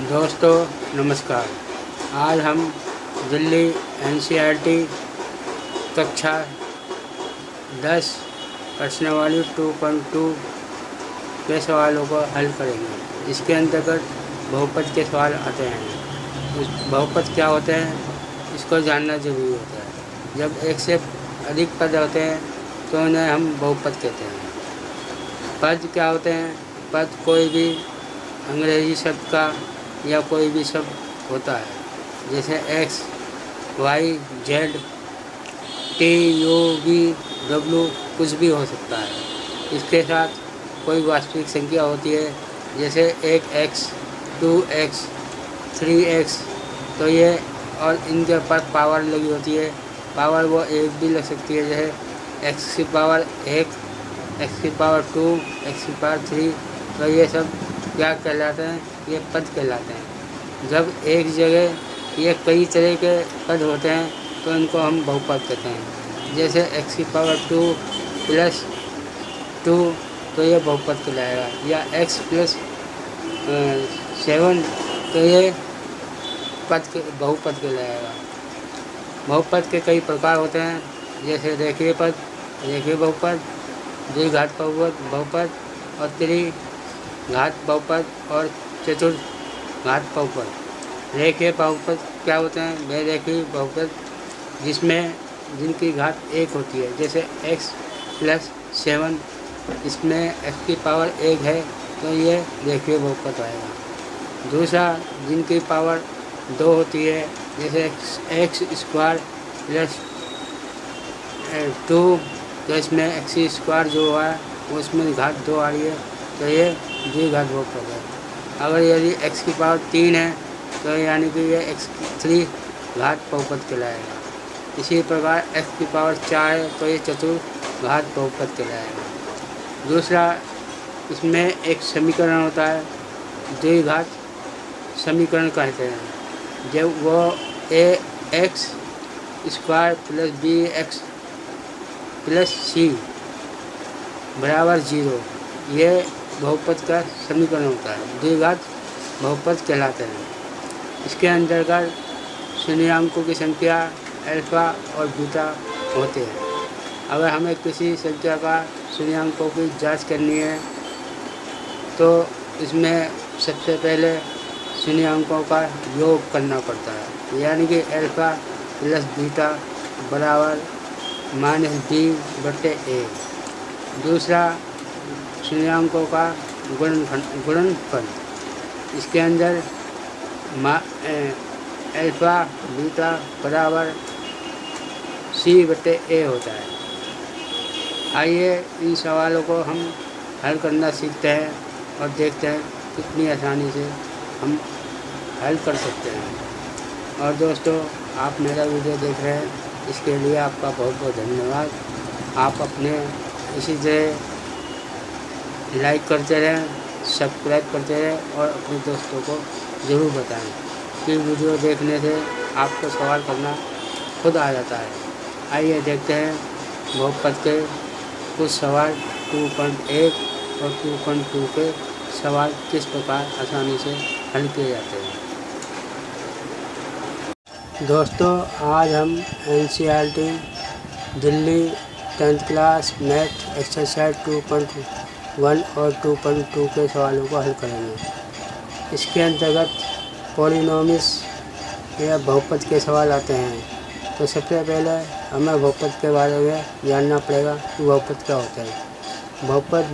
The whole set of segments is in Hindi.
दोस्तों नमस्कार। आज हम दिल्ली एनसीईआरटी कक्षा 10 प्रश्नावली 2.2 के सवालों को हल करेंगे। इसके अंतर्गत बहुपद के सवाल आते हैं। उस बहुपद क्या होते हैं इसको जानना जरूरी होता है। जब एक से अधिक पद होते हैं तो उन्हें हम बहुपद कहते हैं। पद क्या होते हैं? पद कोई भी अंग्रेजी शब्द का या कोई भी शब्द होता है, जैसे X, Y, Z, T, U, V, W, कुछ भी हो सकता है। इसके साथ कोई वास्तविक संख्या होती है, जैसे 1x, 2x, 3x, तो ये और इनके ऊपर पावर लगी होती है। पावर वो एक भी लग सकती है, जैसे x की पावर 1, x की पावर 2, x की पावर 3, तो ये सब क्या कहलाते हैं? ये पद कहलाते हैं। जब एक जगह ये कई तरह के पद होते हैं तो इनको हम बहुपद कहते हैं। जैसे x की पावर 2 प्लस 2, तो ये बहुपद कहलाएगा, या x प्लस 7, तो ये बहुपद कहलाएगा। बहुपद के कई प्रकार होते हैं, जैसे रेखीय पद, रेखीय बहुपद, द्विघात बहुपद और त्रिघात बहुपद और चतुर्घात बहुपद। रेखीय बहुपद क्या होते हैं? वे रेखीय बहुपद जिनकी घात 1 होती है, जैसे x प्लस 7, इसमें x की पावर 1 है तो ये रेखीय बहुपद आएगा। दूसरा, जिनकी पावर 2 होती है, जैसे x स्क्वायर प्लस 2, तो इसमें x स्क्वायर जो है उसमें घात 2 आ रही है, तो ये द्विघात बहुपद है। अगर यदि x की पावर 3 है तो यानी कि ये x की 3 घात बहुपद कहलाएगा। इसी प्रकार x की पावर 4 है तो ये चतुर्घात बहुपद कहलाएगा। दूसरा, इसमें एक समीकरण होता है, द्विघात समीकरण कहते हैं। जब वो ax square plus bx plus c बराबर 0, ये बहुपद का समीकरण होता है, द्विघात बहुपद कहलाते हैं। इसके अंतर्गत शून्यांकों की संख्या अल्फा और बीटा होते हैं। अगर हमें किसी संख्या का शून्यांकों की जांच करनी है तो इसमें सबसे पहले शून्यांकों का योग करना पड़ता है, यानी कि अल्फा प्लस बीटा बराबर -b/a। दूसरा, शून्यांकों का गुणनफल, इसके अंदर अल्फा बीटा बराबर c/a होता है। आइए इन सवालों को हम हल करना सीखते हैं और देखते हैं कितनी आसानी से हम हल कर सकते हैं। और दोस्तों, आप मेरा वीडियो देख रहे हैं, इसके लिए आपका बहुत बहुत धन्यवाद। आप अपने इसी तरह लाइक करते रहें, सब्सक्राइब करते रहें और अपने दोस्तों को ज़रूर बताएं कि वीडियो देखने से आपको सवाल करना खुद आ जाता है। आइए देखते हैं बहुपद के कुछ सवाल 2.1 और 2.2 के सवाल किस प्रकार आसानी से हल किए जाते हैं। दोस्तों, आज हम NCERT Delhi 10th class math exercise 2.1 और 2.2 के सवालों को हल करेंगे। इसके अंतर्गत पॉलिनोमियल्स या बहुपद के सवाल आते हैं। तो सबसे पहले हमें बहुपद के बारे में जानना पड़ेगा कि बहुपद क्या होता है। बहुपद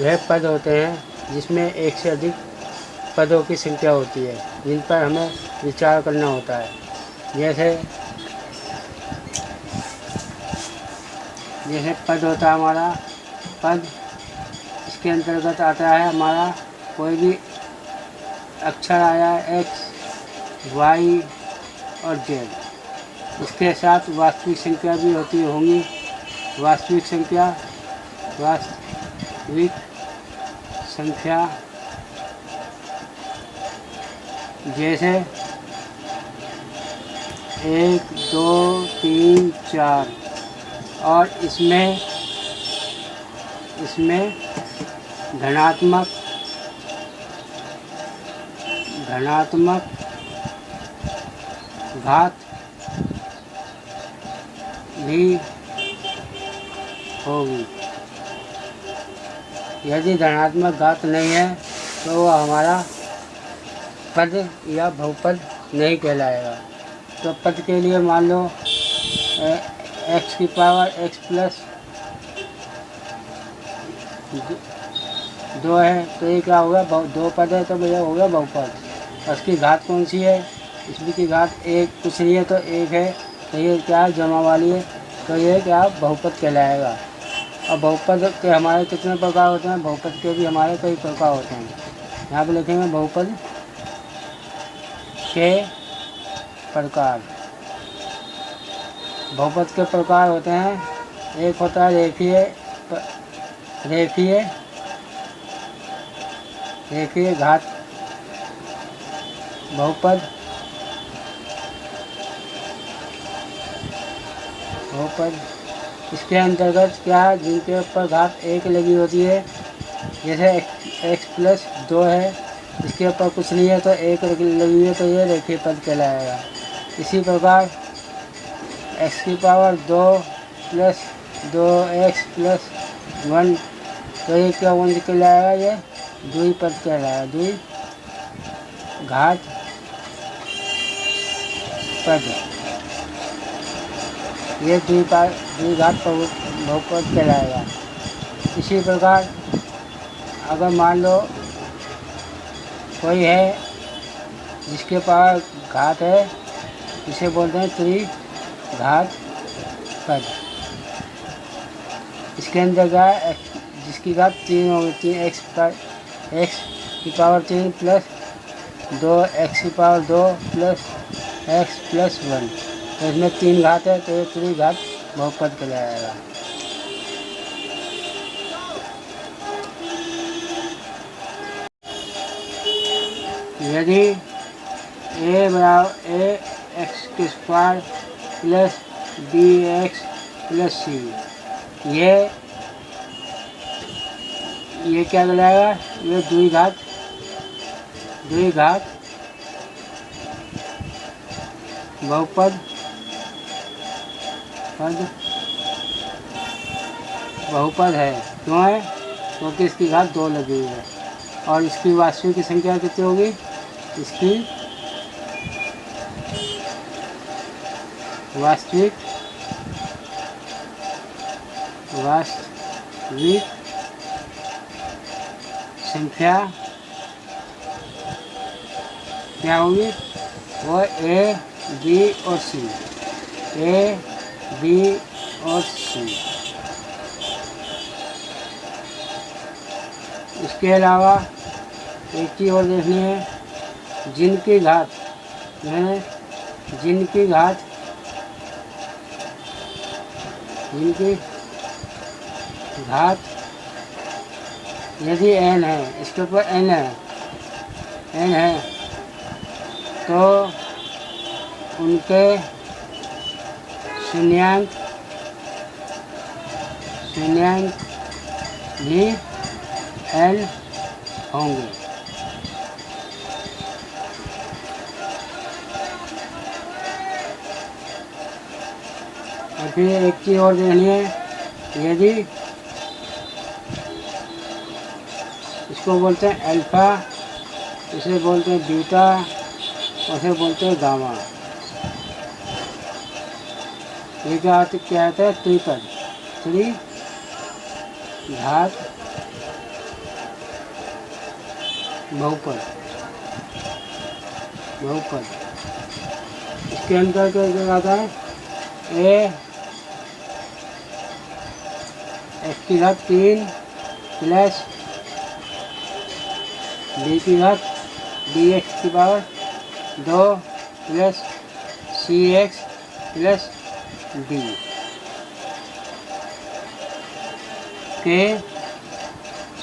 वह पद होते हैं जिसमें एक से अधिक पदों की संख्या होती है, जिन पर हमें विचार करना होता है। जैसे पद होता है हमारा पद, इसके अंतर्गत आता है हमारा कोई भी अक्षर आया x, y और z। इसके साथ वास्तविक संख्या भी होंगी। वास्तविक संख्या जैसे 1, 2, 3, 4, और इसमें धनात्मक धनात्मक घात भी होगी। यदि धनात्मक घात नहीं है तो वह हमारा पद या बहुपद नहीं कहलाएगा। तो पद के लिए मान लो x की पावर x प्लस 2 है, तो ये क्या होगा, दो पद है तो ये हो गया बहुपद। उसकी घात कौन सी है, इसमें की घात एक कुछ नहीं है तो एक है, तो ये क्या जमा वाली है, तो ये क्या बहुपद कहलाएगा। और बहुपद के हमारे कितने प्रकार होते हैं, बहुपद के भी हमारे कई प्रकार होते हैं। यहाँ पे लिखेंगे बहुपद के प्रकार। बहुपद के प्रकार होते हैं, एक होता है रेखीय घात बहुपद, इसके अंतर्गत क्या है, जिनके ऊपर घात एक लगी होती है, जैसे x प्लस 2 है, इसके ऊपर कुछ नहीं है तो एक लगी हुई है तो ये रेखीय पद कहलाएगा। इसी प्रकार x की पावर 2 प्लस 2x प्लस 1, तो ये क्या कौन कहलाएगा, ये द्विपद कहलाएगा, द्विघात पद। ये द्विघात बहुपद कहलाएगा। इसी प्रकार अगर मान लो कोई है जिसके पास घात है, इसे बोलते हैं त्रिघात पद। इसके अंदर क्या है, जिसकी घात 3 होगी, 3x की पावर 3 प्लस 2x की पावर 2 प्लस x प्लस 1, तो इसमें 3 घात है तो ये त्रिघात बहुपद कहलाएगा। यदि a बराबर ax² plus bx plus c, ये क्या कहलाएगा, ये द्विघात बहुपद है। क्यों है, क्योंकि इसकी घात 2 लगी हुई है और इसकी वास्तविक संख्या कितनी होगी, इसकी वास्तविक संख्या क्या होगी, वो a, b और c, इसके अलावा एक चीज़ और देखनी है, जिनकी घात यदि n है, इसके ऊपर n है तो उनके शून्यांक भी n होंगे। और फिर एक चीज़ और देखनी है, यदि इसको बोलते हैं अल्फा, इसे बोलते हैं बीटा, उसे बोलते हैं गामा, ये क्या आता है, त्रिघात बहुपद। इसके अंदर क्या आता है, x की घात 3 प्लस b की घात dx की power 2 plus cx plus d के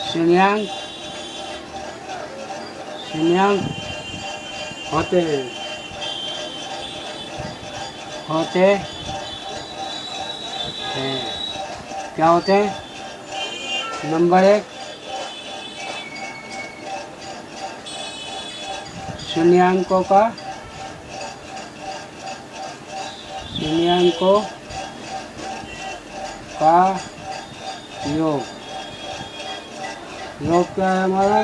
शून्यांक होते हैं क्या होते हैं, नंबर 1 शून्यांकों का योग। योग क्या है हमारा?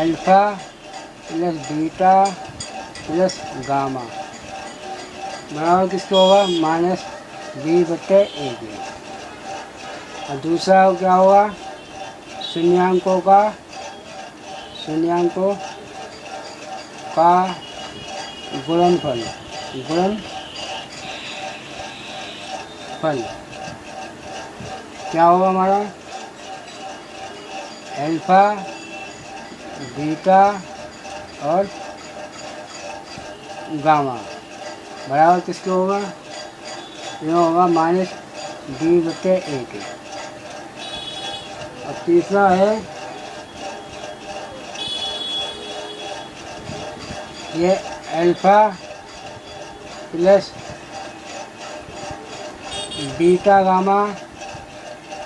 Alpha plus beta plus gamma बराबर किसको होगा? -b/a। और दूसरा क्या होगा? शून्यांकों का गुणनफल क्या होगा हमारा? अल्फा बीटा और गामा बराबर किसके होगा? ये होगा -b/a के। अब तीसरा है ये alpha plus beta gamma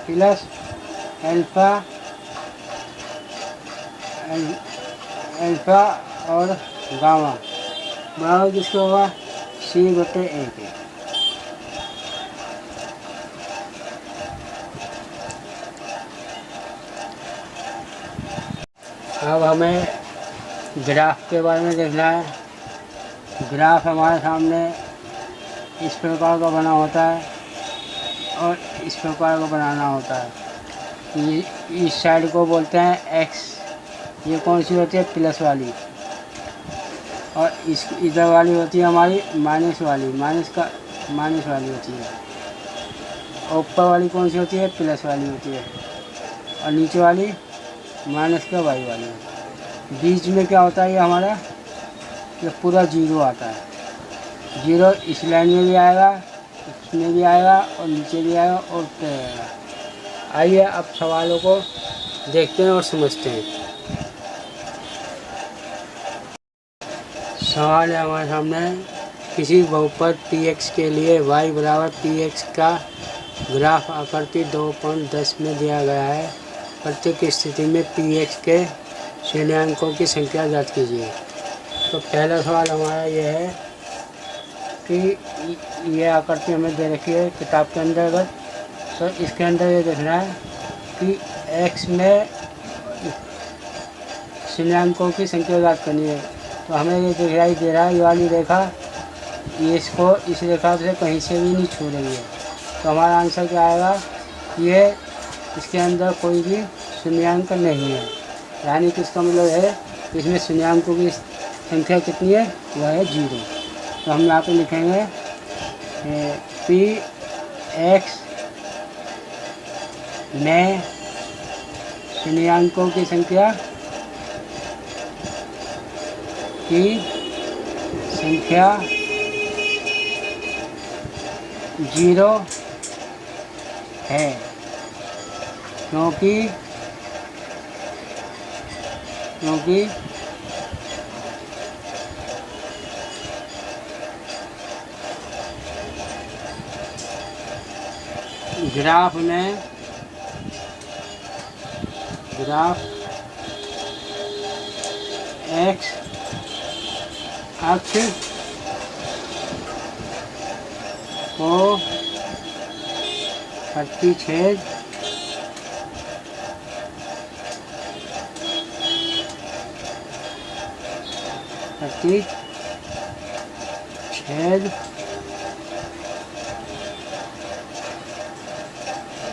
plus alpha और गामा बराबर किसको होगा? c/a के। अब हमें ग्राफ के बारे में देखना है। ग्राफ हमारे सामने इस प्रकार का बना होता है और इस प्रकार का बनाना होता है। इस साइड को बोलते हैं x, ये कौन सी होती है? प्लस वाली। और इस इधर वाली होती है हमारी माइनस वाली होती है। और ऊपर वाली कौन सी होती है? प्लस वाली होती है। और नीचे वाली -y वाली होती है। बीच में क्या होता है? ये हमारा ये पूरा जीरो आता है। जीरो इस लाइन में भी आएगा, इसमें भी आएगा और नीचे भी आएगा और ऊपर आएगा। आइए अब सवालों को देखते हैं और समझते हैं। सवाल है हमारे सामने, किसी बहुपद px के लिए y बराबर px का ग्राफ आकृति 2.10 में दिया गया है। प्रत्येक स्थिति में px के शून्यांकों की संख्या ज्ञात कीजिए। तो पहला सवाल हमारा ये है कि ये आकृति हमें दे रखी है किताब के अंतर्गत। तो इसके अंदर ये देखना है कि x में शून्यांकों की संख्या ज्ञात करनी है। तो हमें ये दिखाई दे रहा है ये वाली रेखा, ये इसको इस रेखा से कहीं से भी नहीं छू रही है। तो हमारा आंसर क्या आएगा? ये इसके अंदर कोई भी शून्यांक नहीं है, यानी कि इसका मतलब है इसमें शून्यांकों की संख्या कितनी है? वह है 0। तो हम यहाँ पे लिखेंगे px में शून्यांकों की संख्या 0 है, क्योंकि ग्राफ x अक्ष को प्रतिच्छेद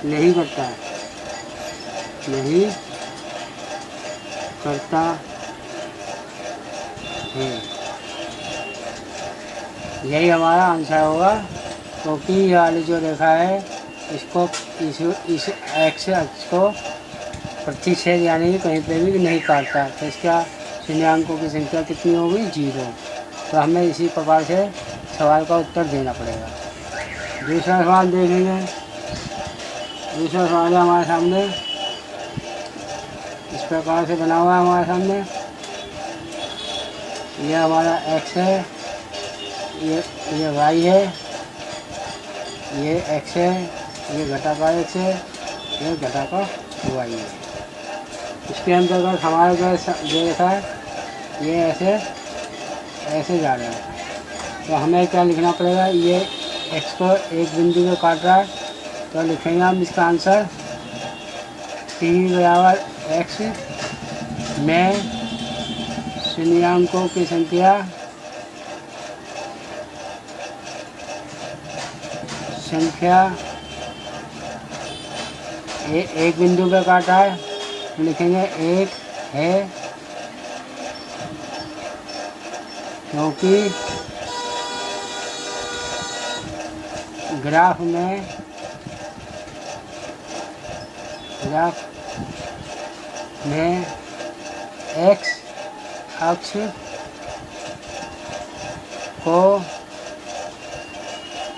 नहीं करता है। यही हमारा आंसर होगा, क्योंकि ये वाली जो रेखा है इसको इस एक्स अक्ष को प्रतिच्छेद यानी कि कहीं पे भी नहीं काटता। तो इसका शून्यांकों की संख्या कितनी होगी? 0। तो हमें इसी प्रकार से सवाल का उत्तर देना पड़ेगा। दूसरा सवाल देख लीजिए। दूसरा सवाल है हमारे सामने, इस प्रकार से बना हुआ है हमारे सामने। यह हमारा x है, ये y है, ये x है, ये घटा का x है, ये घटा का y है। इसके अंतर्गत हमारा जो देखा है ये ऐसे ऐसे जा रहे हैं। तो हमें क्या लिखना पड़ेगा, ये एक्स को एक बिंदु पे काट रहा है, तो लिखेंगे हम इसका आंसर p बराबर x में शून्यांकों की संख्या एक बिंदु पे काटा है, तो लिखेंगे एक है, क्योंकि ग्राफ में एक्स अक्ष को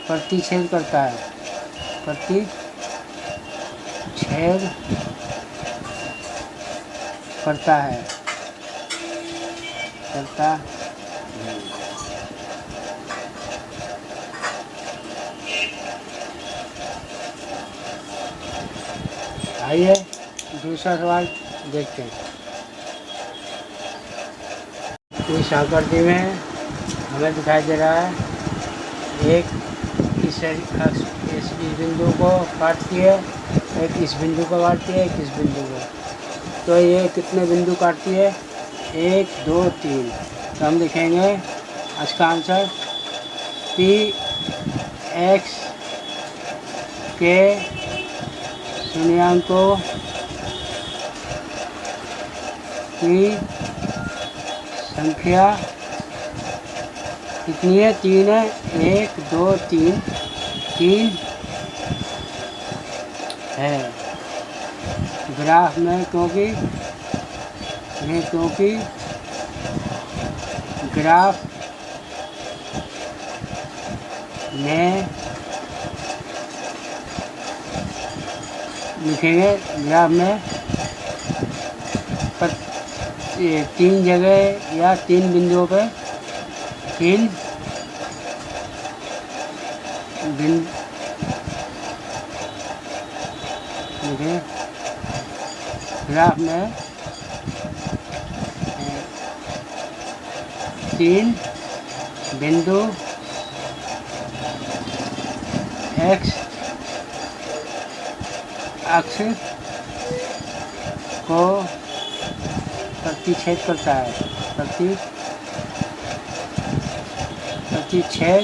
प्रतिच्छेद करता है, आइए दूसरा सवाल देखते हैं। इस आकृति में हमें दिखाई दे रहा है एक इस बिंदु को काटती है, एक इस बिंदु को काटती है, एक इस बिंदु को। तो ये कितने बिंदु काटती है, 1 2 3। तो हम लिखेंगे इसका आंसर p x के शून्यांकों की संख्या कितनी है, 3 है, 1 2 3 है ग्राफ में, क्योंकि ग्राफ में लिखेंगे, ग्राफ में 3 जगह या 3 बिंदुओं पे 3 ग्राफ में 3 बिंदु x अक्ष को प्रतिच्छेद करता है, प्रतिच्छेद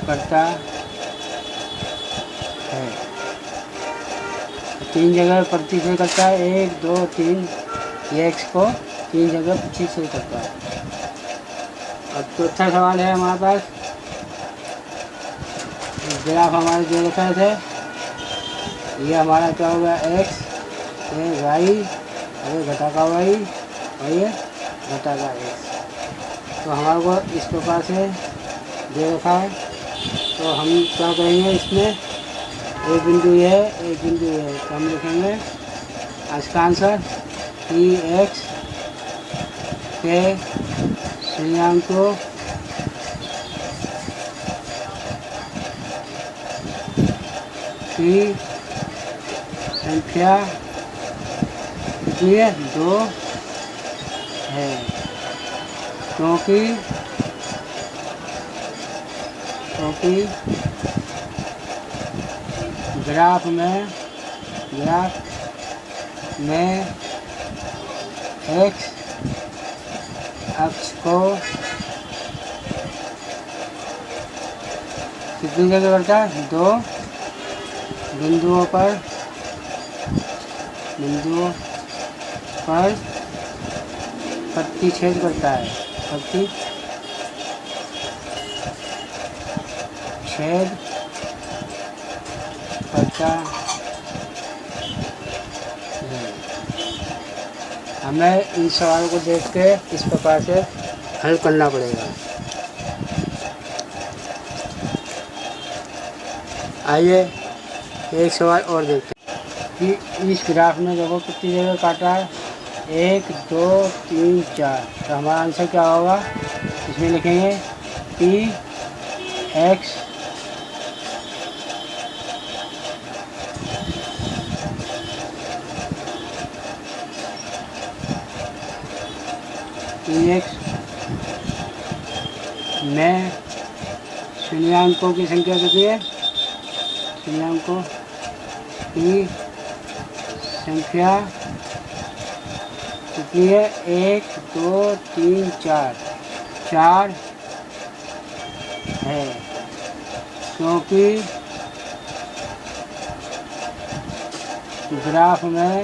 करता है, 3 जगह प्रतिच्छेद करता है, 1 2 3, ये x को 3 जगह प्रतिच्छेद करता है। अब चौथा सवाल है हमारे पास, ग्राफ हमारे जो लिखा थे, ये हमारा क्या होगा, x, ये y, ये घटा का y और ये घटा का x। तो हमारे को इस प्रकार से दे रखा है। तो हम क्या करेंगे, इसमें एक बिंदु ये है, एक बिंदु ये है, तो हम लिखेंगे इसका आंसर p x के शून्यांकों की संख्या कितनी है, 2 है, क्योंकि ग्राफ में x अक्ष को कितनी जगह करता है, 2 बिंदुओं पर प्रतिच्छेद करता है, हमें इन सवालों को देख के इस प्रकार से हल करना पड़ेगा। आइए एक सवाल और देखते हैं कि इस ग्राफ में देखो कितनी जगह काटा है, 1 2 3 4। तो हमारा आंसर क्या होगा, इसमें लिखेंगे p x px में शून्यांकों की संख्या कितनी है? शून्यांकों की संख्या कितनी है? 1 2 3 4 4 है, क्योंकि ग्राफ में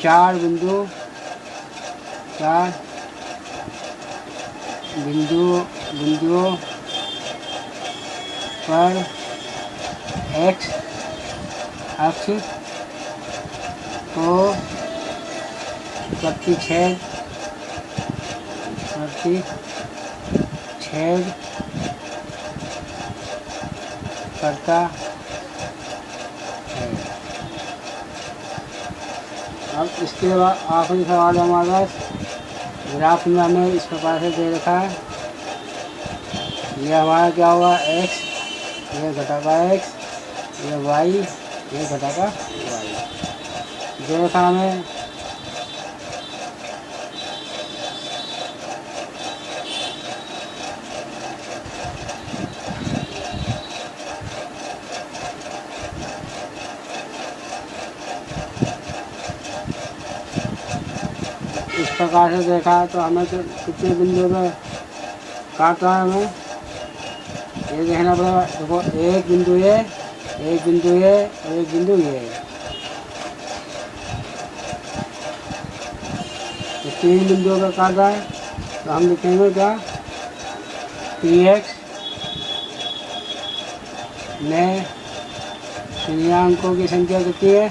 4 बिंदुओं पर x अक्ष को प्रतिच्छेद करता है। अब इसके बाद आखिरी सवाल हमारे पास ग्राफ में हमें इस प्रकार से दे रखा है। ये हमारा क्या हुआ? x, ये घटाका x, ये y, ये घटाका y दे रखा हमें। इस प्रकार से देखा है तो हमें तो कितने बिंदु में काटना है हमें ये देखना पड़ेगा। देखो एक बिंदु ये, एक बिंदु ये, एक बिंदु ये, तो 3 बिंदुओं का काटा है। तो हम लिखेंगे क्या? px में शून्यांकों की संख्या कितनी है?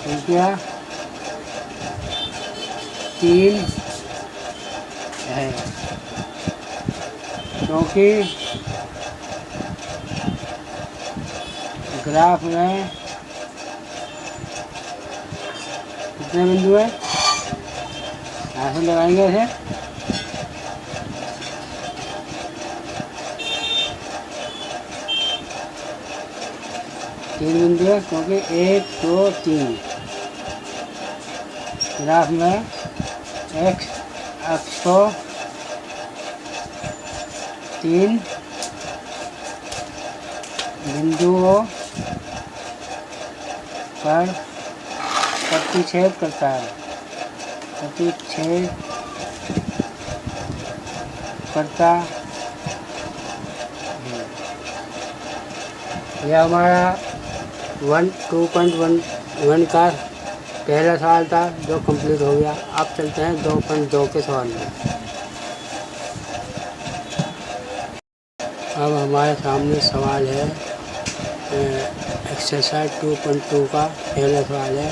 संख्या 3 है, क्योंकि ग्राफ में कितने बिंदु है? ऐसे लगाएंगे ऐसे। तीन बिंदु है, क्योंकि 1 2 3 ग्राफ में x अक्ष को 3 बिंदुओं पर प्रतिच्छेद करता है, प्रतिच्छेद करता है। यह हमारा 2.1 का पहला सवाल था जो कंप्लीट हो गया। अब चलते हैं 2.2 के सवाल में। अब हमारे सामने सवाल है एक्सरसाइज 2.2 का पहला सवाल है।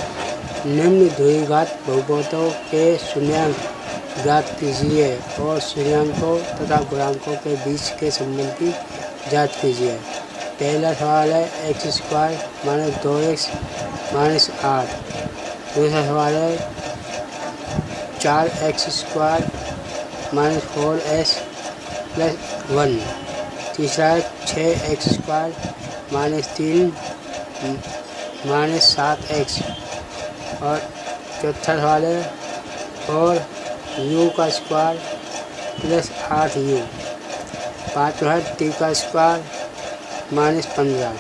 निम्न द्विघात बहुपदों के शून्यांक ज्ञात कीजिए और शून्यांकों तथा गुणांकों के बीच के संबंध की जांच कीजिए। पहला सवाल है x² - 2x - 8। दूसरा सवाल है 4x² - 4s + 1। तीसरा है 6x² - 3 - 7x। और चौथा सवाल है 4u² + 8u। पाँचवा है t² - 15।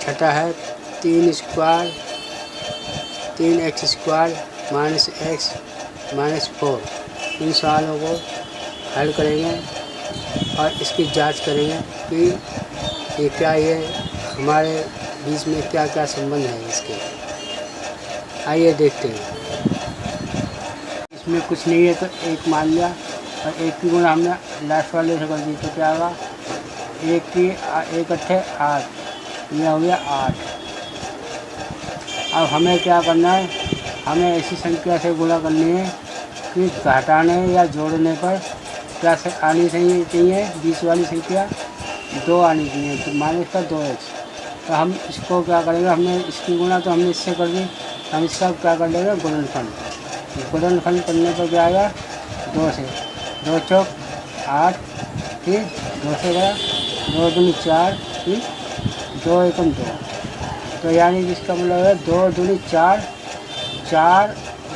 छठा है 3x² - x - 4। इन सवालों को हल करेंगे और इसकी जांच करेंगे कि ये हमारे बीच में क्या क्या संबंध है इसके। आइए देखते हैं। इसमें कुछ नहीं है तो एक मान लिया और एक की गुणा हमने लास्ट वाले से कर दी तो क्या होगा? 1 अट्ठे 8, यह हो गया 8। अब हमें क्या करना है? हमें ऐसी संख्या से गुणा करनी है कि घटाने या जोड़ने पर क्या से आनी चाहिए? बीच वाली संख्या 2 आनी चाहिए। तो मान इसका 2x। तो हम इसको क्या करेंगे? हमने इसकी गुणा तो हमने इससे कर दी, हम इसका क्या कर लेंगे? गुणनखंड। गुणनखंड करने पर क्या आएगा? 2 से 2 चौक 8 ठीक, 2 से बड़ा, 2 दूनी 4, ठीक, 2 एकम 2। तो यानी जिसका मतलब है 2 दूनी 4, 4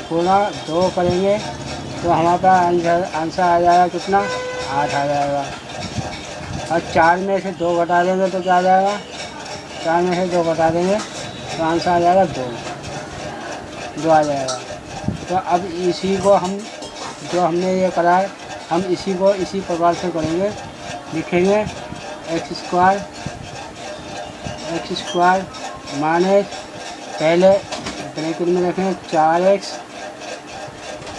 गुणा 2 करेंगे तो हमारे पास आंसर आ जाएगा कितना, 8 आ जाएगा। और 4 में से 2 घटा देंगे तो क्या आ जाएगा, 4 में से 2 घटा देंगे तो आंसर आ जाएगा 2 आ जाएगा। तो अब इसी को हम, जो हमने ये करा है, हम इसी को इसी प्रकार से करेंगे। लिखेंगे एक्स स्क्वायर माइनस, पहले ब्रैकेट में रखेंगे 4x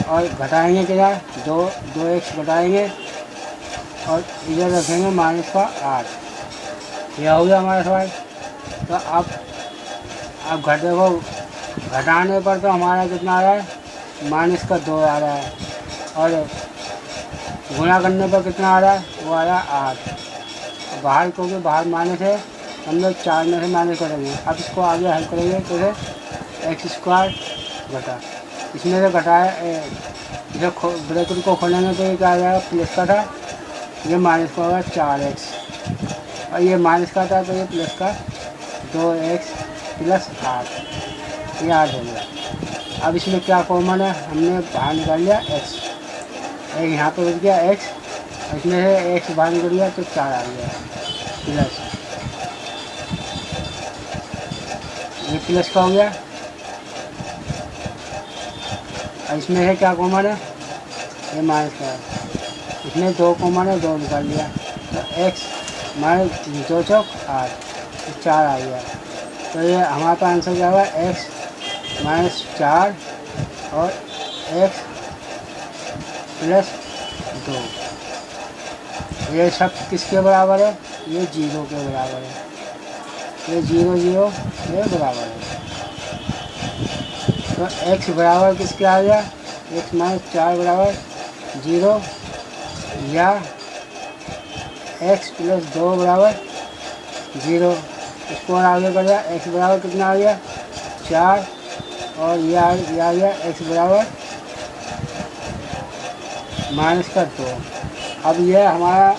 और घटाएंगे क्या, 2x घटाएंगे और इधर रखेंगे माइनस का 8। यह हो गया हमारा सवाल। तो अब देखो घटाने पर तो हमारा कितना आ रहा है, माइनस का 2 आ रहा है, और गुणा करने पर कितना आ रहा है, वो आ रहा है 8। बाहर क्योंकि बाहर माइनस है, हम लोग 4 में से माइनस करेंगे। अब इसको आगे हल करेंगे कैसे, एक्स स्क्वायर घटा, इसमें से घटाए, इसे ब्रैकेट को खोलेंगे तो ये क्या आ जाएगा, प्लस का था, ये माइनस का होगा 4x, और ये माइनस का था तो ये प्लस का 2x प्लस 8, ये 8 हो गया। अब इसमें क्या कॉमन है, हमने बाहर निकाल लिया x, एक यहाँ पे बच गया x, इसमें से x बाहर निकल गया तो 4 आ गया प्लस, ये प्लस का हो गया। और इसमें से क्या कॉमन है, ये माइनस का है, इसमें 2 कॉमन है, 2 निकाल लिया तो x माइनस 2 चौक 8, तो 4 आ गया। तो ये हमारे पास आंसर क्या हुआ, x माइनस 4 और x प्लस 2। ये सब किसके बराबर है, ये 0 के बराबर है, ये 0 0 के बराबर है। तो x बराबर किसके आ गया, x माइनस 4 बराबर 0, या x प्लस 2 बराबर 0। इसको आगे कर दिया, x बराबर कितना आ गया, 4, और ये आ गया x बराबर माइनस का 2। अब यह हमारा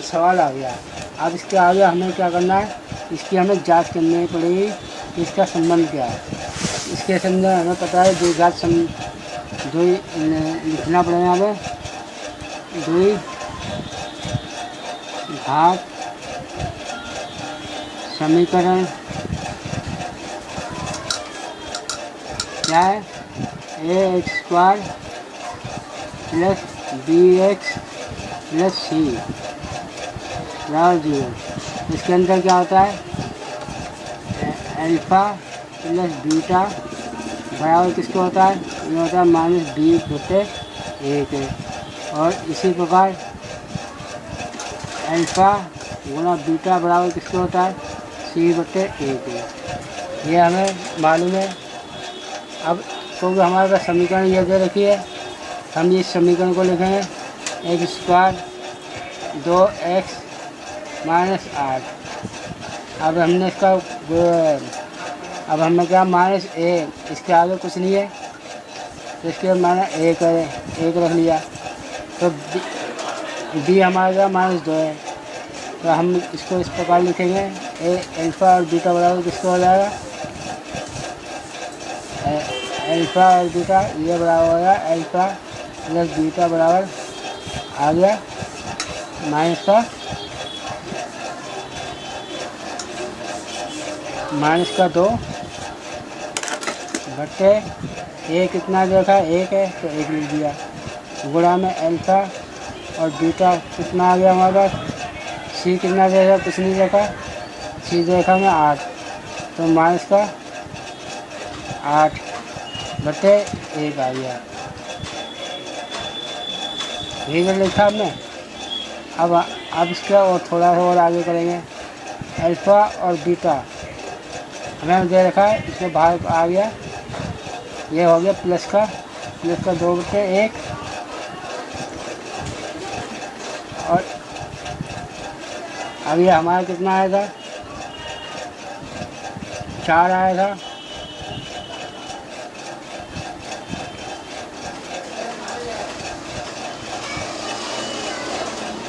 सवाल आ गया। अब इसके आगे हमें क्या करना है, इसकी हमें जांच करनी पड़ेगी कि इसका संबंध क्या है। इसके संबंध हमें पता है, जो लिखना पड़ेगा हमें, द्विघात समीकरण क्या है, ax square plus bx plus c बराबर 0। इसके अंदर क्या होता है, अल्फ़ा प्लस बीटा बराबर किसको होता है, ये होता है माइनस b/1। और इसी प्रकार अल्फ़ा गुणा बीटा बराबर किसको होता है, c/1। ये हमें मालूम है। अब क्योंकि हमारे पास समीकरण ये दे रखी है, हम इस समीकरण को लिखेंगे एक्स स्क्वायर 2x माइनस 8। अब हमने इसका अब हमें क्या, माइनस 1, इसके आगे कुछ नहीं है तो इसके माइनस 1 है, 1 रख लिया। तो b हमारा क्या, माइनस 2 है, तो हम इसको इस प्रकार लिखेंगे, अल्फ़ा और बीटा बराबर किसको हो जाएगा, अल्फ़ा और बीटा, ये बराबर हो गया अल्फ़ा प्लस बीटा बराबर आ गया माइनस का 2 बटे ए कितना देखा, 1 है तो 1 लिख दिया, गुणा में अल्फ़ा और बीटा कितना आ गया हमारे पास, सी कितना देखा, कुछ नहीं देखा, सी देखा मैं 8, तो माइनस का 8 बटे 1 आ गया, ये लिखा हमने। अब इसका और थोड़ा सा और आगे करेंगे, अल्फ़ा और बीटा हमें दे रखा है, इसमें बाहर आ गया, ये हो गया प्लस का 2 बटे 1, और अब ये हमारा कितना आया था, 4 आया था,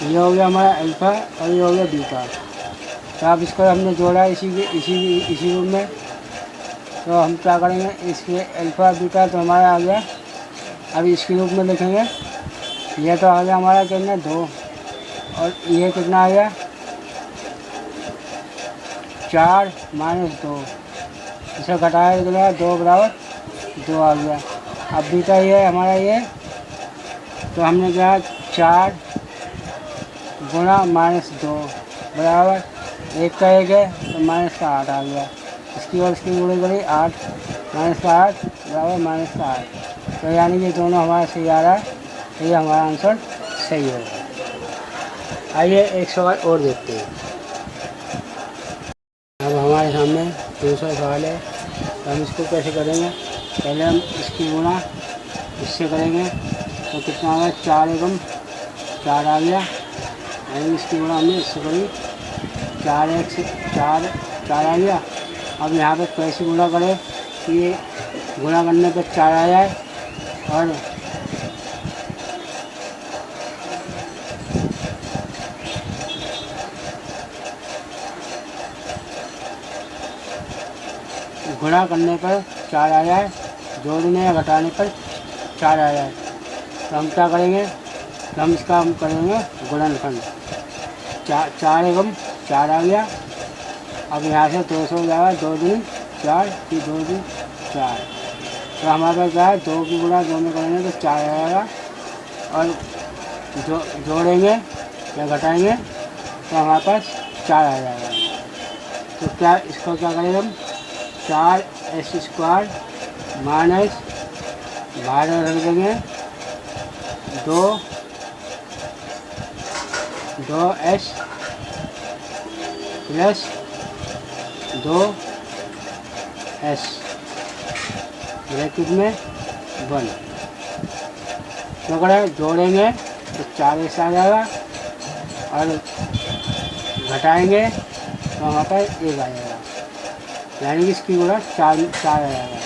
ये हो गया हमारा अल्फ़ा और ये हो गया बीटा। तो अब इसको हमने जोड़ा इसी रूप में। तो हम क्या करेंगे, इसके अल्फ़ा बीटा तो हमारा आ गया। अब इसके रूप में लिखेंगे, ये तो आ गया हमारा कितना 2, और ये कितना आ गया 4 - 2। इसे घटाया कितना 2 बराबर 2 आ गया। अब बीटा ये हमारा ये, तो हमने क्या 4 गुणा -2 बराबर 1 का 1 है तो माइनस का 8 आ गया। इसकी और इसकी गुणे करी 8 - का 8 बराबर -8। तो यानी कि दोनों हमारा सही आ रहा है। तो ये हमारा आंसर सही होगा। आइए एक सवाल और देखते हैं। अब हमारे सामने दूसरा सवाल है, तो हम इसको कैसे करेंगे। पहले हम इसकी गुणा इससे करेंगे तो कितना आ गया 4 एकम 4 आ गया। यानी इसकी गुणा हमने इससे करी 4 आ गया। अब यहाँ पे कैसे गुणा करें कि ये गुणा करने पर 4 आ जाए, और गुणा करने पर 4 आ जाए, जोड़ने या घटाने पर 4 आ जाए। तो हम क्या करेंगे, तो हम इसका हम करेंगे गुणनखंड। 4 एकम 4 आ गया। अब यहाँ से 200 हो जाएगा, 2 दूनी 4 फिर 2 दूनी 4। तो हमारे पास क्या है 2 की गुणा 2 में करेंगे तो 4 आ जाएगा, और जोड़ेंगे या घटाएंगे तो हमारे पास 4 आ जाएगा। तो क्या इसको क्या करेंगे हम 4s² माइनस बाहर रख देंगे 2s प्लस 2s ब्रैकेट में 1। तो करें जोड़ेंगे तो 4s आ जाएगा, और घटाएंगे तो हमारे पास 1 आ जाएगा। यानी कि इसकी गुणा 4 आ जाएगा।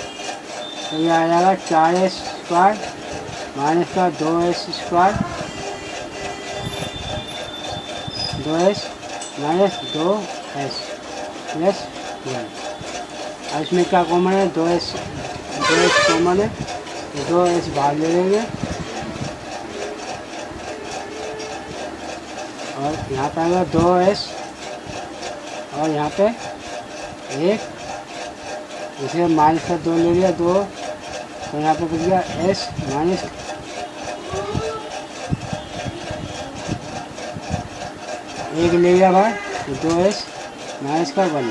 तो ये आ जाएगा 4s² माइनस का 2s² 2s minus 2s plus 1। अब इसमें क्या कॉमन है 2s कॉमन है, तो 2s बाहर ले लेंगे, और यहाँ पे आएगा 2s, और यहाँ पे 1, इसे माइनस का 2 ले लिया 2, तो यहाँ पे बच गया s माइनस 1 ले लिया बाहर, तो 2s माइनस का 1।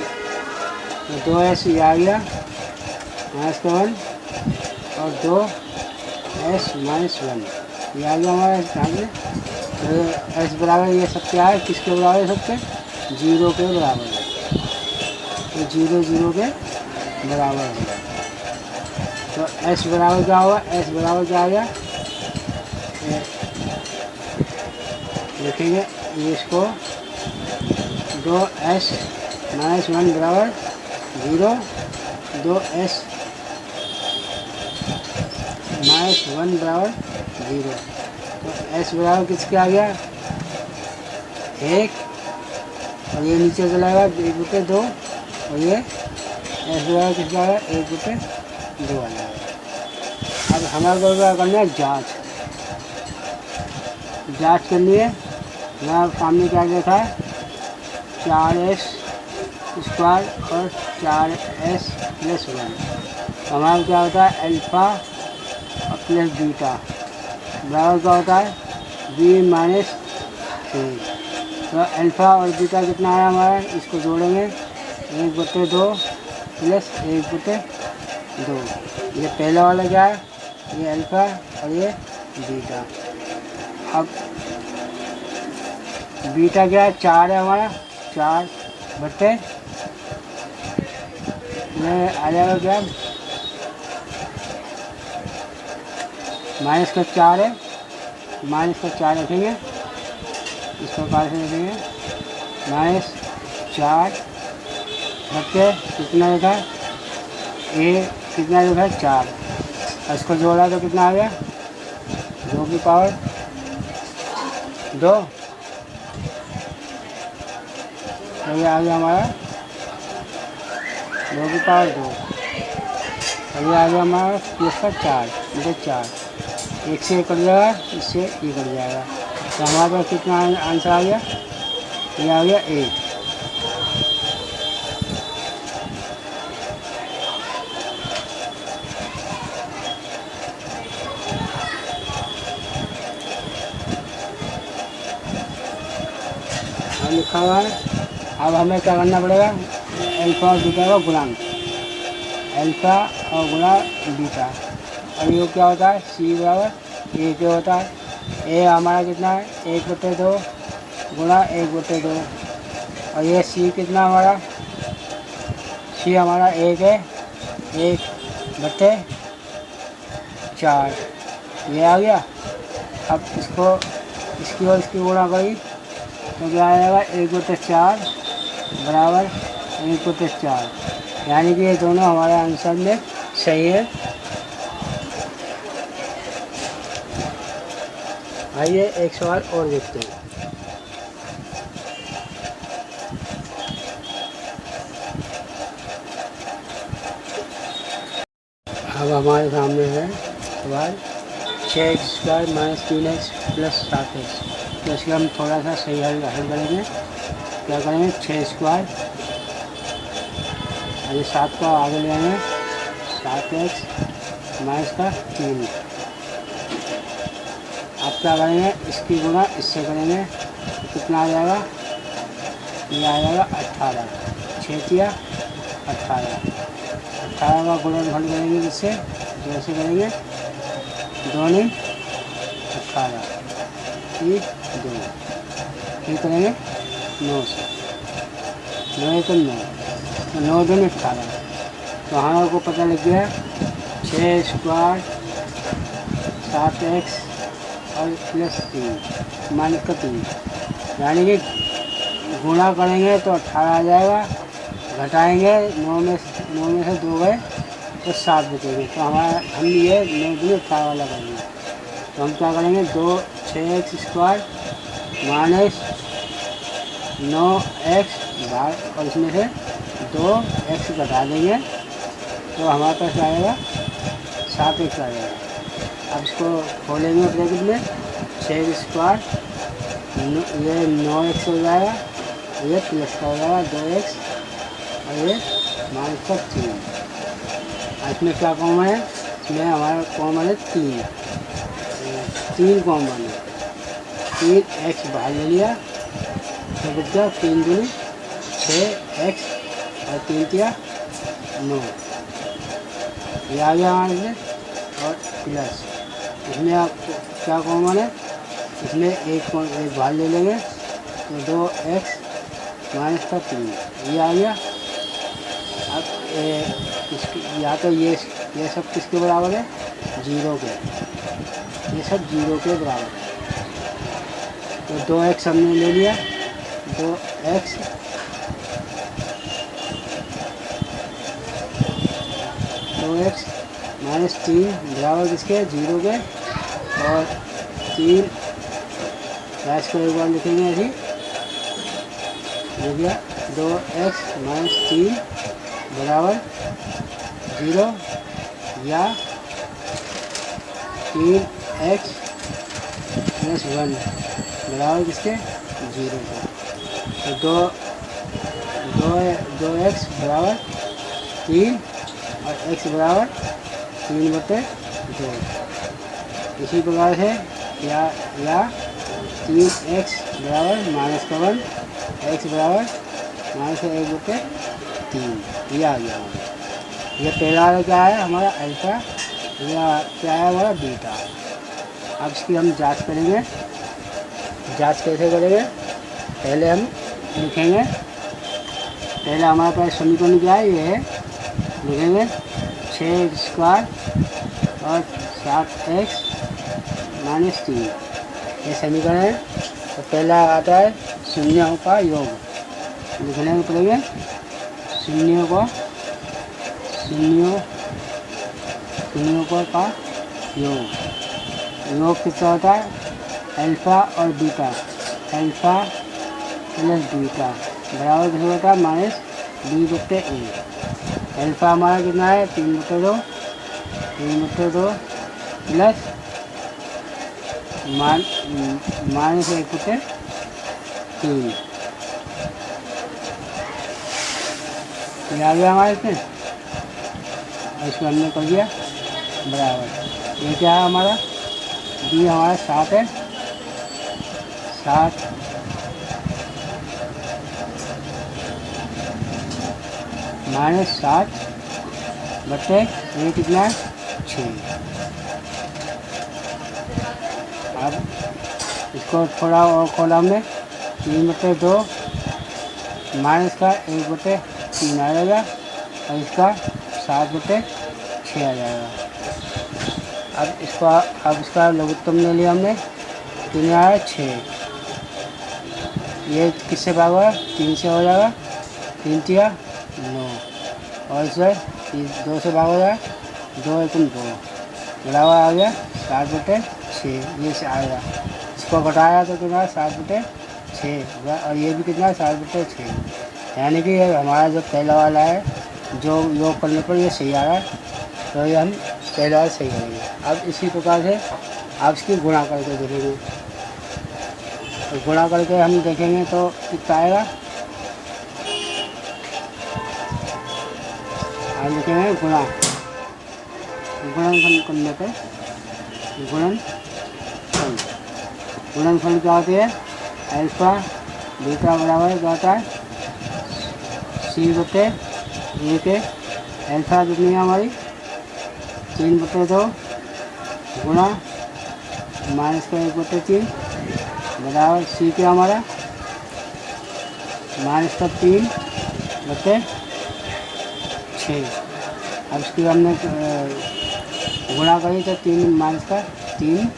तो 2s ये आ गया माइनस का 1, और 2s माइनस 1 ये आ गया हमारे सामने। तो s बराबर ये सब क्या है, किसके बराबर है, सबके 0 के बराबर है। तो 0 0 के बराबर होगा। तो s बराबर क्या होगा, s बराबर क्या आ गया, लिखेंगे इसको 2s माइनस 1 बराबर 0, 2s माइनस 1 बराबर 0। तो s बराबर किसके आ गया 1, और ये नीचे चला गया 1/2, और ये s बराबर किसका आ गया 1/2 आ जाएगा। अब हमारे को क्या करना है, जांच करनी है। यहाँ सामने क्या देखा है 4s² और 4s प्लस 1। हमारा क्या होता है अल्फ़ा प्लस बीटा बराबर क्या होता है b माइनस c। तो अल्फ़ा और बीटा कितना आया हमारा, इसको जोड़ेंगे 1/2 प्लस 1/2। ये पहला वाला क्या है, ये अल्फ़ा और ये बीटा। अब बीटा क्या है 4 है हमारा, 4 बटे ये आ जाएगा क्या माइनस का 4 है, माइनस का 4 रखेंगे, इस प्रकार से रखेंगे -4 बटे कितना लिखा है ए, कितना लिखा है 4, और इसको जोड़ा तो कितना आ गया 2 की पावर 2, तो ये आ गया हमारा 2 की पावर 2। अब ये आ गया हमारा प्लस का 4 मतलब 4। एक से ये कट जाएगा, इससे ये कट जाएगा, तो हमारे पास कितना आंसर आ गया? ये आ गया 8। अब लिखा हुआ है। अब हमें क्या करना पड़ेगा? अल्फा और बीटा का गुणांक, अल्फा और गुणा बीटा। और ये क्या होता है? सी बराबर ए के होता है। ए हमारा कितना है? 1/2 गुणा 1/2। और ये सी कितना हमारा? सी हमारा 1 है, 1/4। ये आ गया। अब इसको इसकी और इसकी गुणा करी तो क्या आएगा? 1/4 बराबर 1/4, यानी कि ये दोनों हमारे आंसर में सही है। आइए एक सवाल और देखते हैं। अब हमारे सामने है सवाल 6x² - 3x + 7x। तो इसके हम थोड़ा सा सही हल करेंगे। क्या करेंगे? 6² अभी 7 को आगे ले आएंगे, 7x - 3। अब क्या करेंगे? इसकी गुणा इससे करेंगे तो कितना आ जाएगा? ये आ जाएगा 18। 6 × 18। 18 का गुणनफल करेंगे जिससे जैसे करेंगे 2 × 18 ये 2। ये करेंगे 9 से, 9 × 9 तो 9 × 2 = 18। तो हमारे को पता लग गया 6² 7x और +3 - 3, यानी कि गुणा करेंगे तो 18 आ जाएगा, घटाएंगे 9 में से 2 गए तो 7 बचेंगे। तो हमारा हम ये 9 × 18 वाला करेंगे। तो हम क्या करेंगे? 6x² - 9x भाग और इसमें से 2x घटा देंगे तो हमारे पास आएगा 7x आ जाएगा। अब इसको खोलेंगे ब्रैकेट में, 6² ये 9x हो जाएगा, ये प्लस का हो जाएगा 2x और ये -3। इसमें क्या कॉमन है? इसमें हमारा कॉमन है 3 कॉमन है। 3x बाहर ले लिया तो बच्चा 3 × 6x और 3 × 9 ये आ गया हमारे में। और प्लस इसमें आपको क्या कॉमन है? इसमें एक बाहर ले लेंगे तो 2x - 3 ये आ गया। अब या तो ये सब किसके बराबर है? 0 के। ये सब 0 के बराबर है। तो 2x हमने ले लिया, 2x -3 बराबर किसके? 0 के। और 3 को एक बार लिखेंगे ऐसी, लिख दिया 2x - 3 बराबर 0 या 3x + 1 बराबर किसके? 0 के। तो 2x बराबर 3 और x बराबर 3/2। इसी प्रकार से या 3x बराबर -1, x बराबर -1/3 ये आ गया हमारा। ये पहला वाला क्या है? हमारा अल्फा। या क्या है? हमारा बीटा। अब इसकी हम जांच करेंगे। जांच कैसे करेंगे? पहले हम लिखेंगे, पहले हमारे पास समीकरण क्या है? ये है, लिखेंगे 6x² और 7x - 3 ये समीकरण है। तो पहला आता है शून्यों का योग। लिखने में पड़ेगा शून्यों का योग कितना होता है? अल्फा और बीटा, अल्फा + बीटा बराबर कितना होता है माइनस बी बटे ए। अल्फा हमारा कितना है 3/2 प्लस माइनस 1/3। ये आ गया हमारे इसमें, इसको हमने कर दिया बराबर। ये क्या है हमारा बी हमारा 7 है, 7 माइनस 7 बटे ये कितना है 6। अब इसको थोड़ा और खोला हमने 3/2 माइनस का 1/3 आ जाएगा और इसका 7/6 आ जाएगा। अब इसका लघुत्तम ले लिया हमने, कितना आया 6। ये किससे भाग होगा 3 से हो जाएगा, 3 तिया 9 और इसे 2 से भाग हो जाएगा, 2 एकम 2 बराबर आ गया 7/6। ये से आएगा, इसको घटाया तो कितना 7/6 और ये भी कितना 7/6। यानी कि ये हमारा जो पहला वाला है जो योग करने पर ये सही आ रहा है, तो ये हम पहला वाला सही करेंगे। अब इसी प्रकार से आप इसकी गुणा करके देखेंगे, तो गुणा करके हम देखेंगे तो कितना आएगा। आप लिखेंगे गुणनफल करने पर गुणनफल क्या होती है, अल्फा बीटा बराबर क्या होता है सी बटे ए के। अल्फा कितनी है हमारी 3/2 गुणा माइनस का 1/3 बराबर सी के हमारा माइनस का 3/6। अब इसकी हमने गुणा करी तो 3 माइनस का 3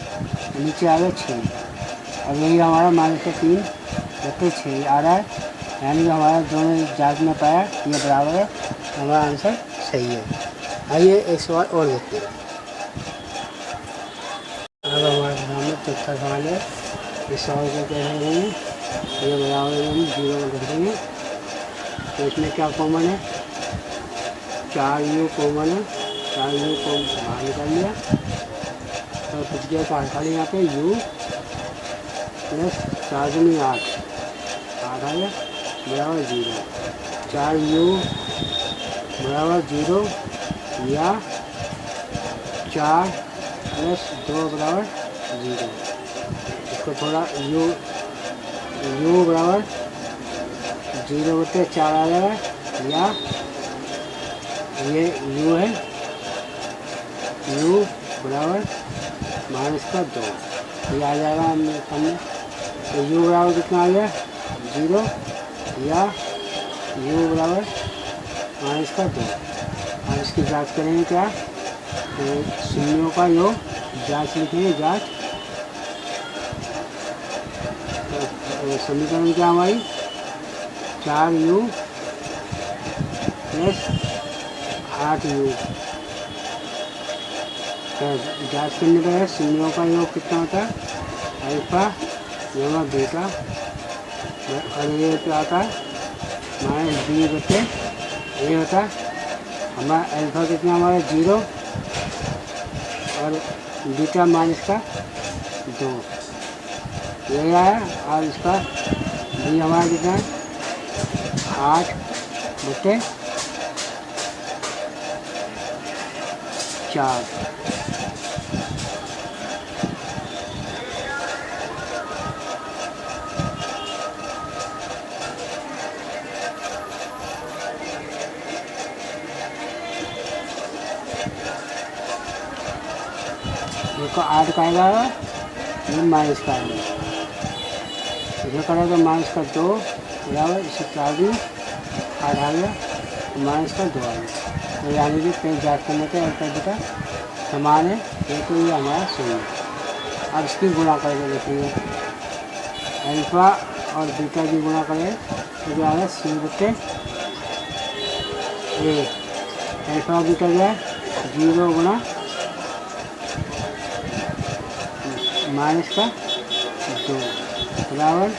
नीचे आ गया 6। अब यही हमारा माइनस का 3/6 आ रहा है, यानी कि हमारा दोनों जांच में पाया ये बराबर है, हमारा आंसर सही है। आइए एक सवाल और देखते हैं। अब हमारे सामने चौथा सवाल है, इस सवाल को कैसे करेंगे, ये बराबर हम 0 में रख देंगे। तो इसमें क्या कॉमन है 4u कॉमन है, 4u को बाहर निकाल लिया तो कुछ दिया तो खाली यहाँ पे u प्लस 4 दूनी 8 आ गया बराबर 0। 4u बराबर 0 या 4 प्लस 2 बराबर 0। इसको थोड़ा u बराबर 0/4 आ जाएगा, या ये u है u बराबर माइनस का 2 ये आ जाएगा हमने सामने। तो u बराबर कितना आ गया 0 या u बराबर माइनस का 2। अब इसकी जांच करेंगे क्या, तो शून्यों का योग जांच लिखेंगे जांच। तो समीकरण क्या हमारी 4u प्लस 8u। जांच करने पर शून्यों का योग कितना होता है अल्फा जमा बीटा और ये क्या आता है माइनस बी बटे ये होता है हमारा अल्फा कितना हमारा 0 और बीटा माइनस का 2 ये आया। और इसका बी हमारा कितना है 8/4। देखो 8 का आएगा, ये माइनस का आएगा, इसे करें तो माइनस का 2 बराबर इसे 4 भी 8 आ गया, माइनस का 2 आ गया। तो यानी कि पेज जांच करने के अल्फा बीटा समान है, ये तो ये हमारा सही है। अब इसकी गुणा करके देखेंगे, अल्फा और बीटा की गुणा करें तो क्या है सी बटे ए। अल्फा बीटा क्या है 0 गुणा माइनस का 2 बराबर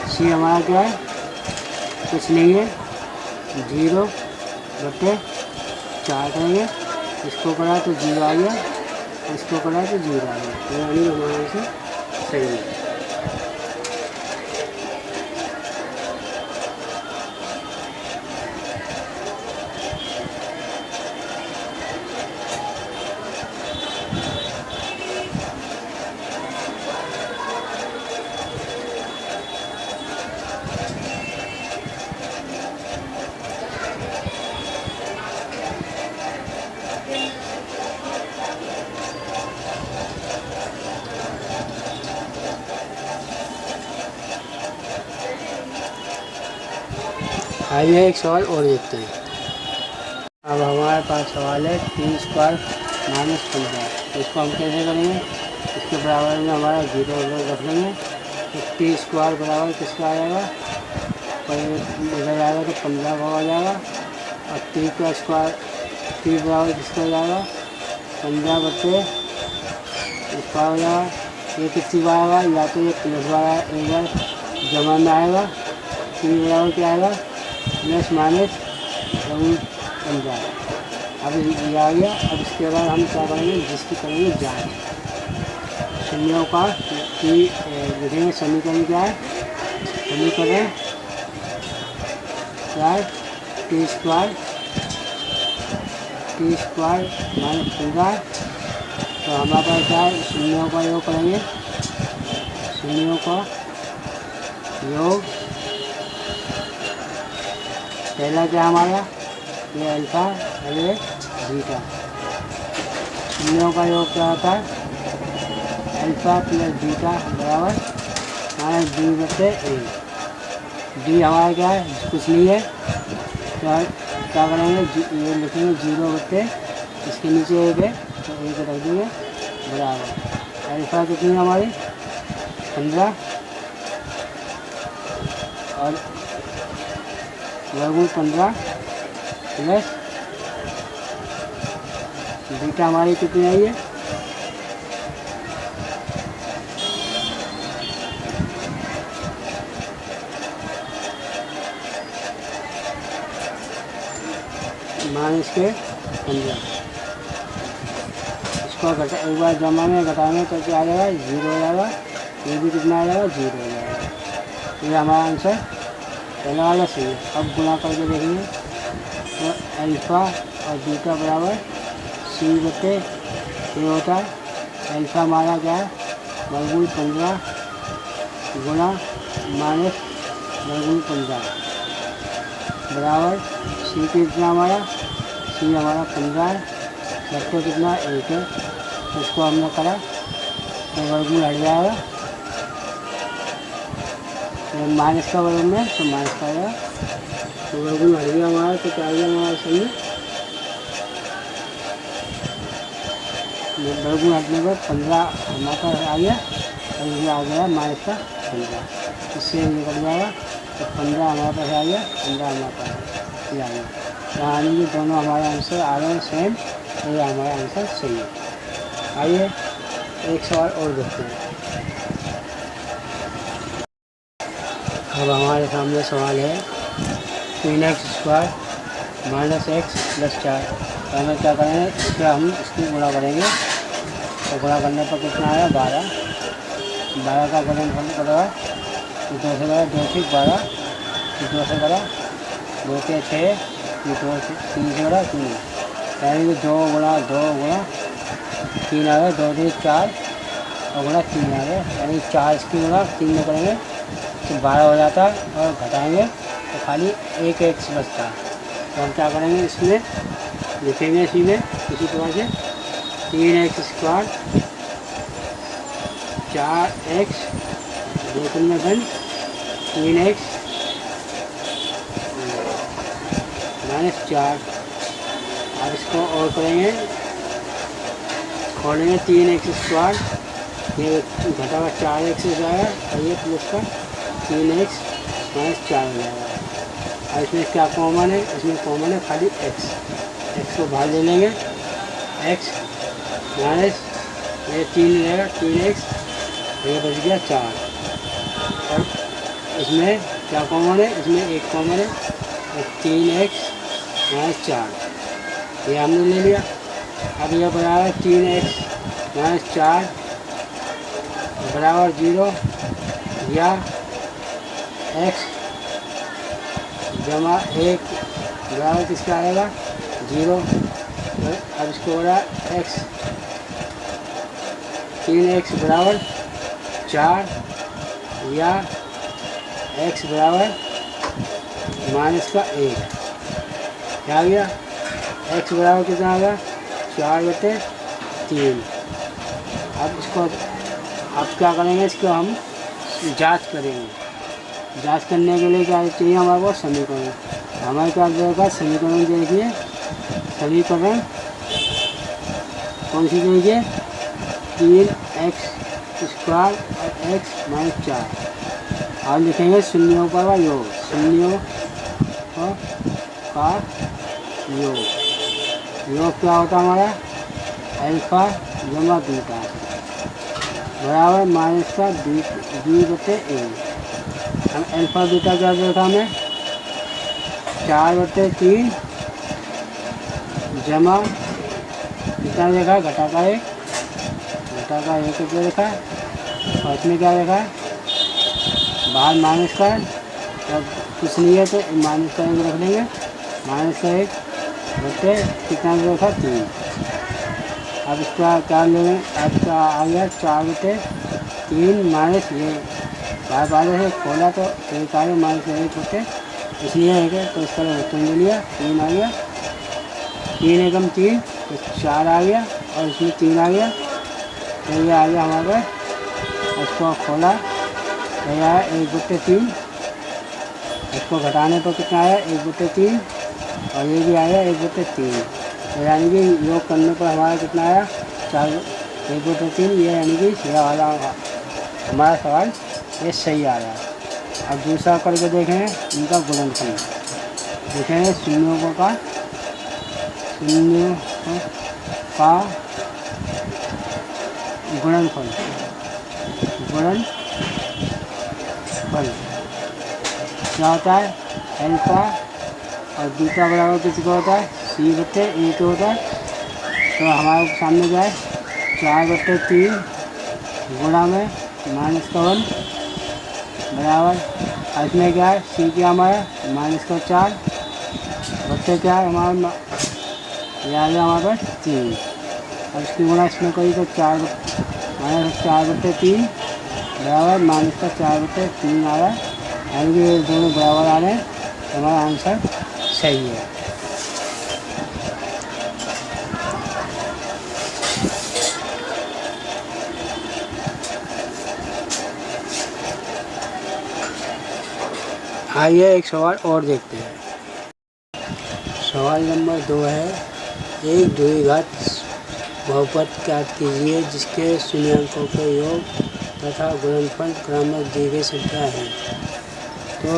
सी हमारा क्या है कुछ नहीं है, 0 बटे 4 करेंगे। इसको करा तो 0 आ गया, इसको करा तो 0 आ गया, तो यानी हमारा आंसर सही है। आइए एक सवाल और देखते हैं। अब हमारे पास सवाल है 3 स्क्वायर माइनस 15, तो इसको हम कैसे करेंगे? इसके बराबर में हमारा 0 रख लेंगे, तो 3 स्क्वायर बराबर किसका आ जाएगा? इधर आएगा तो 15 का हो जाएगा, और 3 का स्क्वायर 3 बराबर किसका हो जाएगा? 15 बटे स्क्वायर हो जाएगा। ये कितनी बार आएगा? या तो ये प्लस वाला एक बार जमा में आएगा, 3 बराबर क्या आएगा? Plus minus 15। अब ये आ गया। अब इसके बाद हम क्या करेंगे? जिसकी करेंगे जांच, शून्यों का लिखेंगे। समीकरण क्या है? समीकरण क्या है? T square minus 15। तो हमारे पास क्या है? शून्यों का योग करेंगे, शून्यों का योग। पहला क्या हमारा? ये अल्फा और ये बीटा। शून्यों का योग क्या होता है? अल्फा प्लस बीटा बराबर माइनस डी बटे ए। डी हमारा क्या है? कुछ नहीं है, तो क्या करेंगे? ये लिखेंगे 0 बटे, इसके नीचे 1 है तो 1 रख देंगे बराबर। अल्फा कितनी है हमारी? 15, और वर्गमूल 15 प्लस बीटा हमारी कितनी आई है? माइनस के 15। इसको घटा, एक बार जमा में घटाएंगे तो क्या आ जाएगा? 0 हो जाएगा। ये भी कितना आ जाएगा? 0 हो जाएगा। ये हमारा आंसर पहला वाला सही है। अब गुणा करके देखेंगे तो अल्फ़ा और बीटा बराबर सी बटे ए होता है। अल्फ़ा हमारा क्या है? वर्गमूल 15 गुणा माइनस वर्गमूल 15 बराबर सी कितना हमारा? सी हमारा 15 है, बच्चे कितना? 1 है। इसको हमने करा तो वर्गमूल हट जाएगा, माइनस का वर्ग में तो माइनस का आएगा, तो वर्गमूल हट गया हमारा, तो क्या आ गया हमारा सही है? वर्गमूल हटने पर 15 हमारे पास आ गया, और ये आ गया माइनस का 15, इससे निकल जाएगा। तो 15 हमारे पास आ गया, 15 हमारे पास आ गया। यानी कि दोनों हमारे आंसर आ रहे हैं सेम, तो ये हमारा आंसर सही है। आइए एक सवाल और देखते हैं। अब हमारे सामने सवाल है 3x² माइनस x प्लस 4। तो हमें क्या करेंगे? इसकी गुणा करेंगे, तो गुणा करने पर कितना आया? 12 का गुणनफल करेगा, तो 2 से करा 2 से 12, 2 से करा 2 के 6, 2 से 3 से करा 3, यानी कि 2 गुणा 3 आ गए, 2 से 4 और गुणा 3 आ गए, यानी 4 इसकी गुणा 3 में करेंगे तो 12 हो जाता है, और घटाएंगे तो खाली 1 x बचता है। तो हम क्या करेंगे? इसमें लिखेंगे सीधे इसी प्रकार से 3x² 4x 2 में घन 3x माइनस 4। अब इसको और करेंगे, खोलेंगे 3x², ये घटा हुआ 4x हो जाएगा, और ये प्लस का 3x माइनस 4 हो जाएगा। और इसमें क्या कॉमन है? इसमें कॉमन है खाली x को बाहर ले लेंगे, x माइनस ये 3 रहेगा 3x, ये बच गया 4, और इसमें क्या कॉमन है इसमें? एक कॉमन है, 3x-4 ये हमने ले लिया। अब यह बराबर 3x-4 बराबर 0 या x जमा 1 बराबर किसका आएगा? 0। अब इसको हो रहा है x 3x बराबर 4 या x बराबर -1। क्या आ गया? x बराबर कितना आ गया? 4/3। अब इसको अब क्या करेंगे? इसको हम जांच करेंगे। जांच करने के लिए क्या चाहिए हमारे पास? समीकरण। हमारे क्या देगा? समीकरण देखिए, समीकरण कौन सी देखिए? 3x² और x -4 और लिखेंगे शून्यों का योग, शून्यों का योग। योग क्या होता है हमारा? अल्फा जमा बीटा बराबर -2/a। हम अल्फा बीटा क्या देखा हमें? 4/3 जमा कितना देखा? घटा का 1 कितना देखा? और इसमें क्या देखा? बाहर माइनस का तब कुछ नहीं है तो माइनस का 1 रख लेंगे। -1 बटे कितना देखा? 3। अब इसका क्या लेंगे? आपका आ गया 4/3 माइनस ये बाहर बाहर से खोला तो 1 आ गया, -1 होते इसलिए है तो इसका उत्तर ले लिया 3 आ गया। 3 एकम 3 तो 4 आ गया और इसमें 3 आ गया तो ये आ गया हमारे पास। इसको खोला तो यह है 1/3। इसको घटाने पर कितना आया? 1/3 और ये भी आया 1/3। तो यानी कि योग करने पर हमारा कितना आया? 1/3। ये यानी कि सीधा वाला हमारा सवाल ये सही आ रहा है। अब दूसरा करके देखें इनका गुणनफल। देखेंगे शून्यों का गुणनफल क्या होता है? अल्फा और बीटा बराबर किसका होता है? c/a होता है। तो हमारे सामने क्या है? 4/3 गुणा में -1 बराबर इसमें क्या है? c क्या हमारा? -4 बच्चे क्या है हमारा? ये आ गया हमारे पास 3। अब इसकी गुणा इसमें कोई तो 4/3 बराबर -4/3 आ रहा है। यानी कि ये दोनों बराबर आ रहे हैं तो हमारा आंसर सही है। आइए एक सवाल और देखते हैं। सवाल नंबर 2 है, एक द्विघात बहुपद ज्ञात कीजिए जिसके शून्यांकों के योग तथा गुणनफल क्रमशः दी गई संख्या है। तो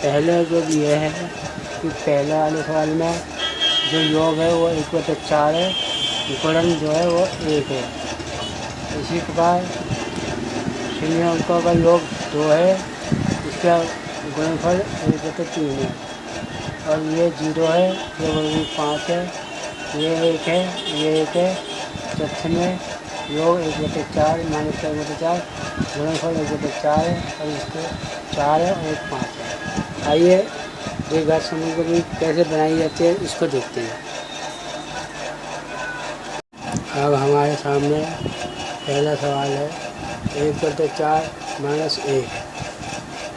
पहले जो ये है कि पहले वाले सवाल में जो योग है वो 1/4 है, गुणन जो है वो 1 है। इसी प्रकार शून्यांकों का योग 2 है, इसका गुणनफल 1/3 है और ये 0 है, ये 5 है, ये 1 है, ये 1 है। चौथे में योग 1/4 -1/4 गुणनफल 1/4 है और इसके 4 है और 1 5 है। आइए द्विघात समीकरण कैसे बनाई जाती है इसको देखते हैं। अब हमारे सामने पहला सवाल है 1/4 -1।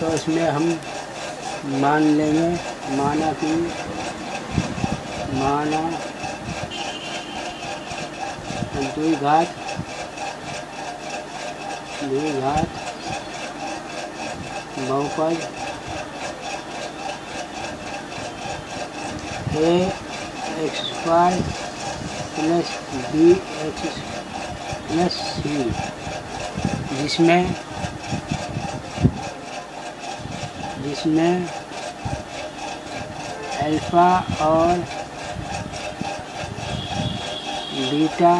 तो इसमें हम मान लेंगे माना द्विघात बहुपद ax² + bx + c जिसमें अल्फा और बीटा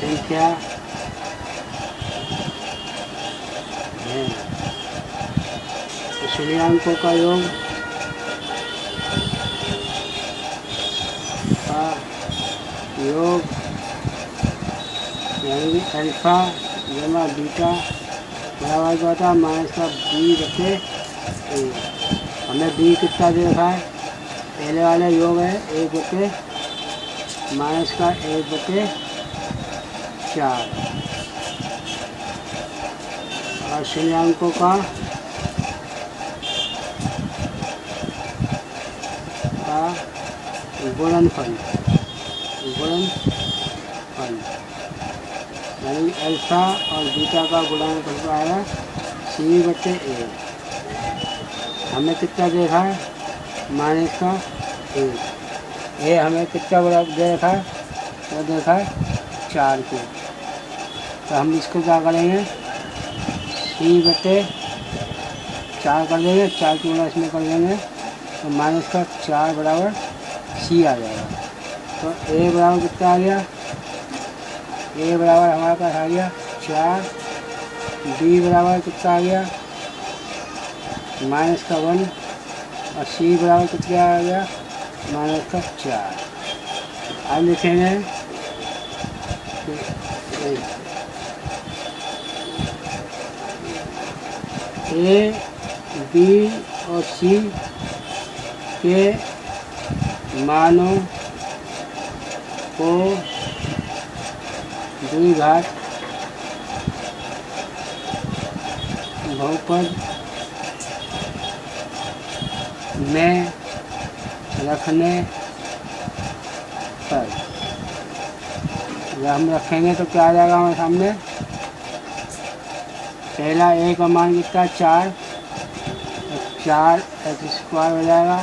संख्या है। शून्यांकों का योग यानी अल्फा जमा बीटा बराबर क्या होता है माइनस का बी बटे ए। हमें बी कितना दे रखा है, पहले वाला योग है 1 बटे माइनस का 1 बटे 4 और शून्यांकों का गुणनफल यानी अल्फा और बीटा का गुणनफल आएगा सी बटे ए। हमें कितना देखा है माइनस का 1। ए हमें कितना बराबर दे रखा है, वो देखा है 4 को। तो हम इसको क्या करेंगे, सी बटे 4 कर देंगे, 4 की गुणा इसमें कर देंगे तो माइनस का 4 बराबर सी आ जाएगा। तो ए बराबर कितना आ गया, ए बराबर हमारे पास आ गया 4, बी बराबर कितना आ गया माइनस का 1 और सी बराबर कितना आ गया माइनस का 4। अब लिखेंगे ए बी और सी के मानों को द्विघात बहुपद में रखने पर जब हम रखेंगे तो क्या आ जाएगा हमारे सामने, पहला ए का मान कितना 4, 4 एक्स स्क्वायर हो जाएगा।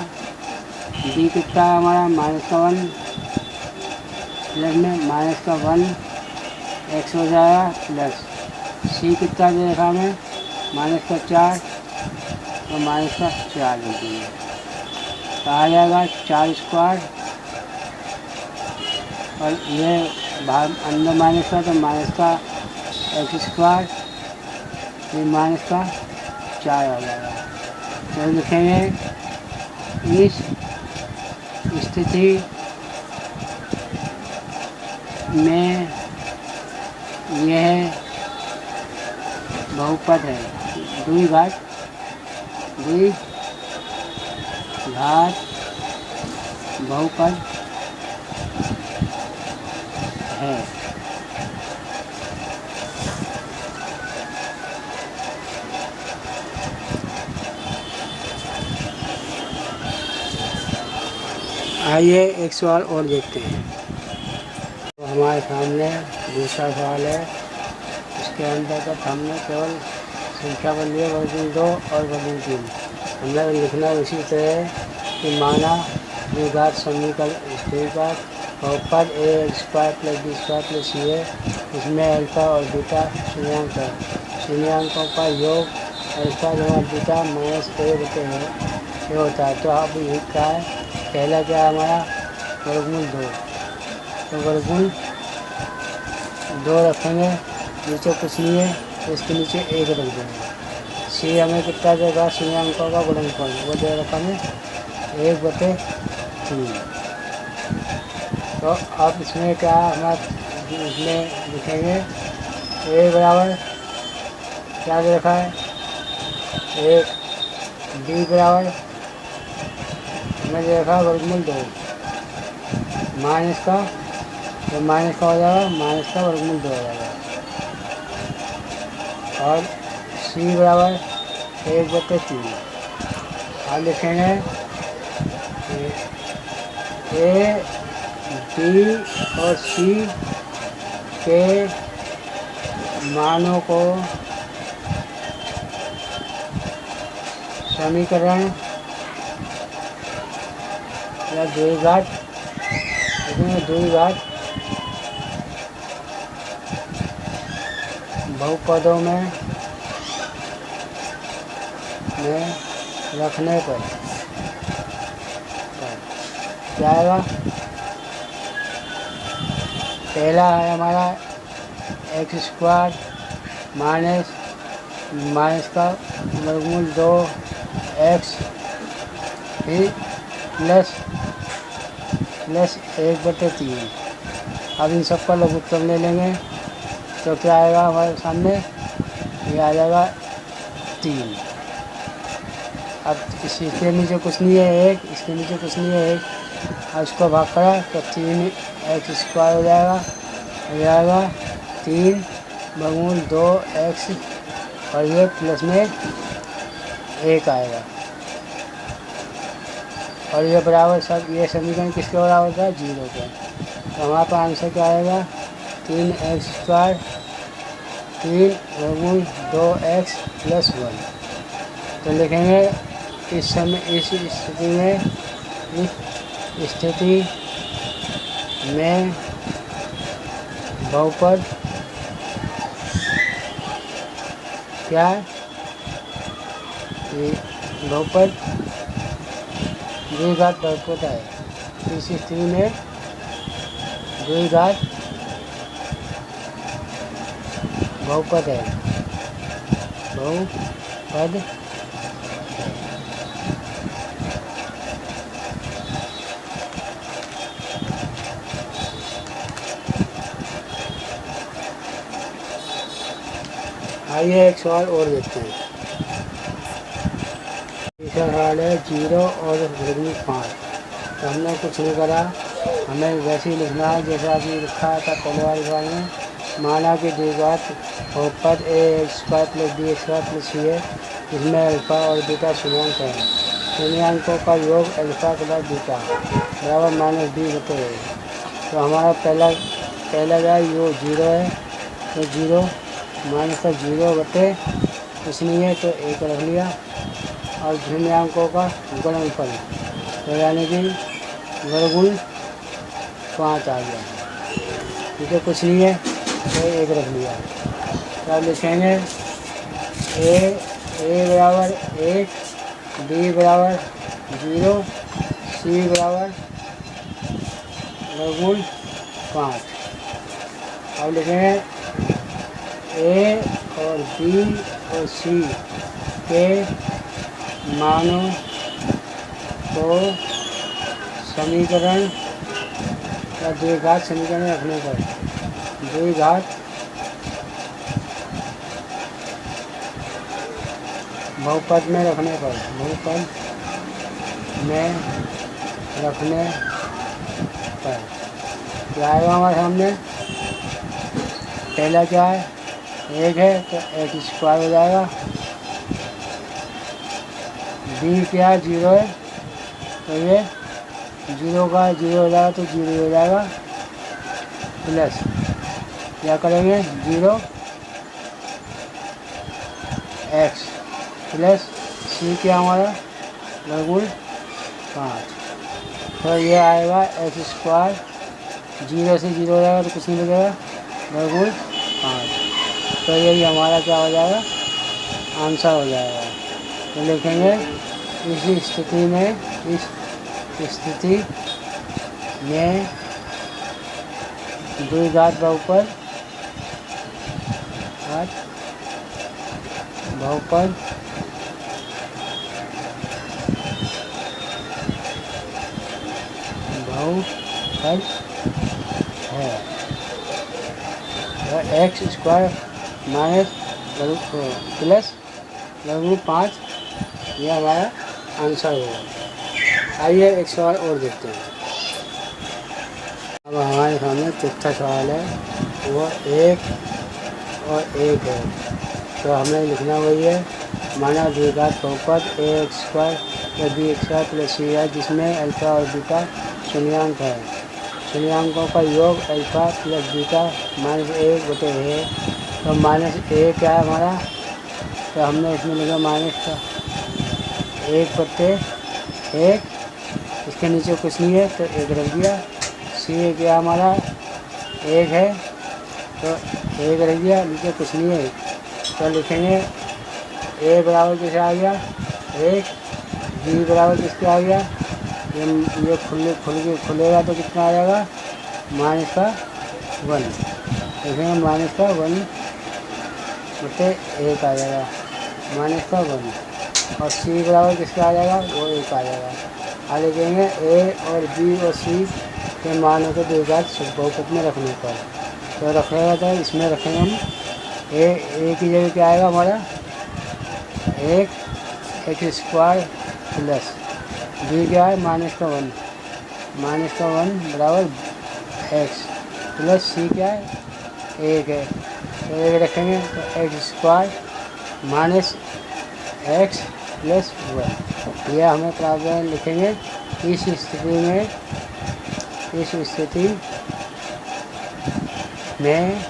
बी कितना है हमारा माइनस का 1 प्लस में माइनस का 1 एक्स हो जाएगा प्लस सी कितना दे रखा हमें माइनस का 4 और माइनस का 4 दे देंगे तो आ जाएगा 4 स्क्वायर और ये बाहर अंदर माइनस का तो माइनस का एक्स स्क्वायर फिर माइनस का 4 आ जाएगा। तो लिखेंगे इस स्थिति में यह बहुपद है, द्विघात बहुपद है। आइए एक सवाल और देखते हैं। तो हमारे सामने दूसरा सवाल है, इसके अंतर्गत हमने केवल संख्या बदली है वर्ग 2 और वर्ग 3। हमें लिखना इसी तरह कि माना द्विघात समीकरण द्विघात बहुपद A square plus B square plus C है, इसमें अल्फा और बीटा शून्यांक है। शून्यांकों का योग अल्फा जमा बीटा माइनस ए बटे ये होता है। तो अब ये क्या है, पहला क्या है हमारा वर्गमूल 2, तो वर्गमूल 2 रखेंगे, नीचे कुछ नहीं है तो इसके नीचे 1 रख देंगे। सी हमें कितना देगा शून्यांकों का गुणनफल, वो दे रखा हमें 1 बटे 3। तो अब इसमें क्या हमारा इसमें लिखेंगे ए बराबर क्या दे रखा है 1, बी बराबर हमें दे रखा है वर्गमूल 2 माइनस का, तो माइनस का हो जाएगा माइनस का वर्गमूल 2 हो जाएगा और सी बराबर 1 बटे 3। अब लिखेंगे ए बी और सी के मानों को समीकरण या द्विघात बहुपदों में रखने पर क्या आएगा, पहला है हमारा एक्स स्क्वायर माइनस माइनस का वर्गमूल 2x फिर प्लस 1/3। अब इन सब का लघुत्तम ले लेंगे तो क्या आएगा हमारे सामने, ये आ जाएगा 3। अब इसके नीचे कुछ नहीं है 1, इसके नीचे कुछ नहीं है 1, और इसको भाग करा तो 3x स्क्वायर हो जाएगा 3 वर्गमूल 2x और ये प्लस में 1 आएगा। और ये बराबर सब, ये समीकरण किसके बराबर था, 0 के। तो हमारे पास आंसर क्या आएगा, 3x स्क्वायर 3 वर्गमूल 2x प्लस 1। तो लिखेंगे इस स्थिति में बहुपद क्या है, बहुपद द्विघात बहुपद है। इस स्थिति में द्विघात बहुपद है, बहुपद आइए एक सवाल और देखते हैं। तीसरा सवाल है 0 और वर्गमूल 5। तो हमने कुछ नहीं करा, हमें वैसे ही लिखना है जैसा अभी लिखा था पहले वाले सवाल में। माना कि द्विघात बहुपद ax square plus bx square plus c है, जिसमें अल्फा और बीटा शून्याङ्क है। शून्याङ्कों का योग अल्फा प्लस बीटा बराबर -b/a। तो हमारा पहला क्या योग 0 है, तो 0 माइनस का 0/, कुछ नहीं है तो 1 रख लिया। और शून्याङ्कों का गुणनफल तो यानी कि वर्गमूल 5 आ गया, ठीक है, कुछ नहीं है तो 1 रख लिया। तो अब लिखेंगे a बराबर 1, b बराबर 0, c बराबर वर्गमूल 5। अब लिखेंगे a और b और c के मानों को समीकरण या द्विघात समीकरण रखने पर, द्विघात बहुपद में रखने पर, बहुपद में रखने पर क्या आएगा हमारे सामने। पहला क्या है, 1 है तो x स्क्वायर हो जाएगा। b क्या है, 0 है तो ये 0 का 0 हो जाएगा तो 0 हो जाएगा। प्लस क्या करेंगे 0x प्लस c क्या हमारा वर्गमूल 5। तो ये आएगा x स्क्वायर 0 से 0 हो जाएगा तो कुछ नहीं लगेगा, वर्गमूल 5। तो यही हमारा क्या हो जाएगा, आंसर हो जाएगा। तो लिखेंगे इस स्थिति में द्विघात बहुपद है। x स्क्वायर माइनस प्लस वर्गमूल 5, ये हमारा आंसर होगा। आइए एक सवाल और देखते हैं। अब हमारे सामने चौथा सवाल है, वो 1 और 1 है। तो हमें लिखना वही है, माना द्विघात बहुपद ax square plus bx square plus c है, जिसमें अल्फा और बीटा शून्याङ्क है। शून्याङ्कों का योग अल्फा प्लस बीटा -1/a है। तो -a क्या है हमारा, तो हमने इसमें लिखा माइनस का 1/1, इसके नीचे कुछ नहीं है तो 1 रख दिया। c क्या हमारा 1 है तो 1 रख दिया, नीचे कुछ नहीं है तो लिखेंगे a बराबर किसे आ गया 1, b बराबर किसके आ गया, ये खुलेगा तो कितना आ जाएगा -1। लिखेंगे माइनस का 1/1 आ जाएगा, माइनस का 1। और सी बराबर किसका आ जाएगा, वो 1 आ जाएगा। अब लिखेंगे ए और बी और सी के मानों को दो घात बहुपद में रखने पर, तो रखेगा तो इसमें रखेंगे हम ए की जगह क्या आएगा हमारा 1x² प्लस बी क्या है माइनस का 1 बराबर एक्स प्लस सी क्या है 1 है, तो 1 रखेंगे तो x² माइनस एक्स प्लस 1 यह हमें प्राप्त लिखेंगे। इस स्थिति में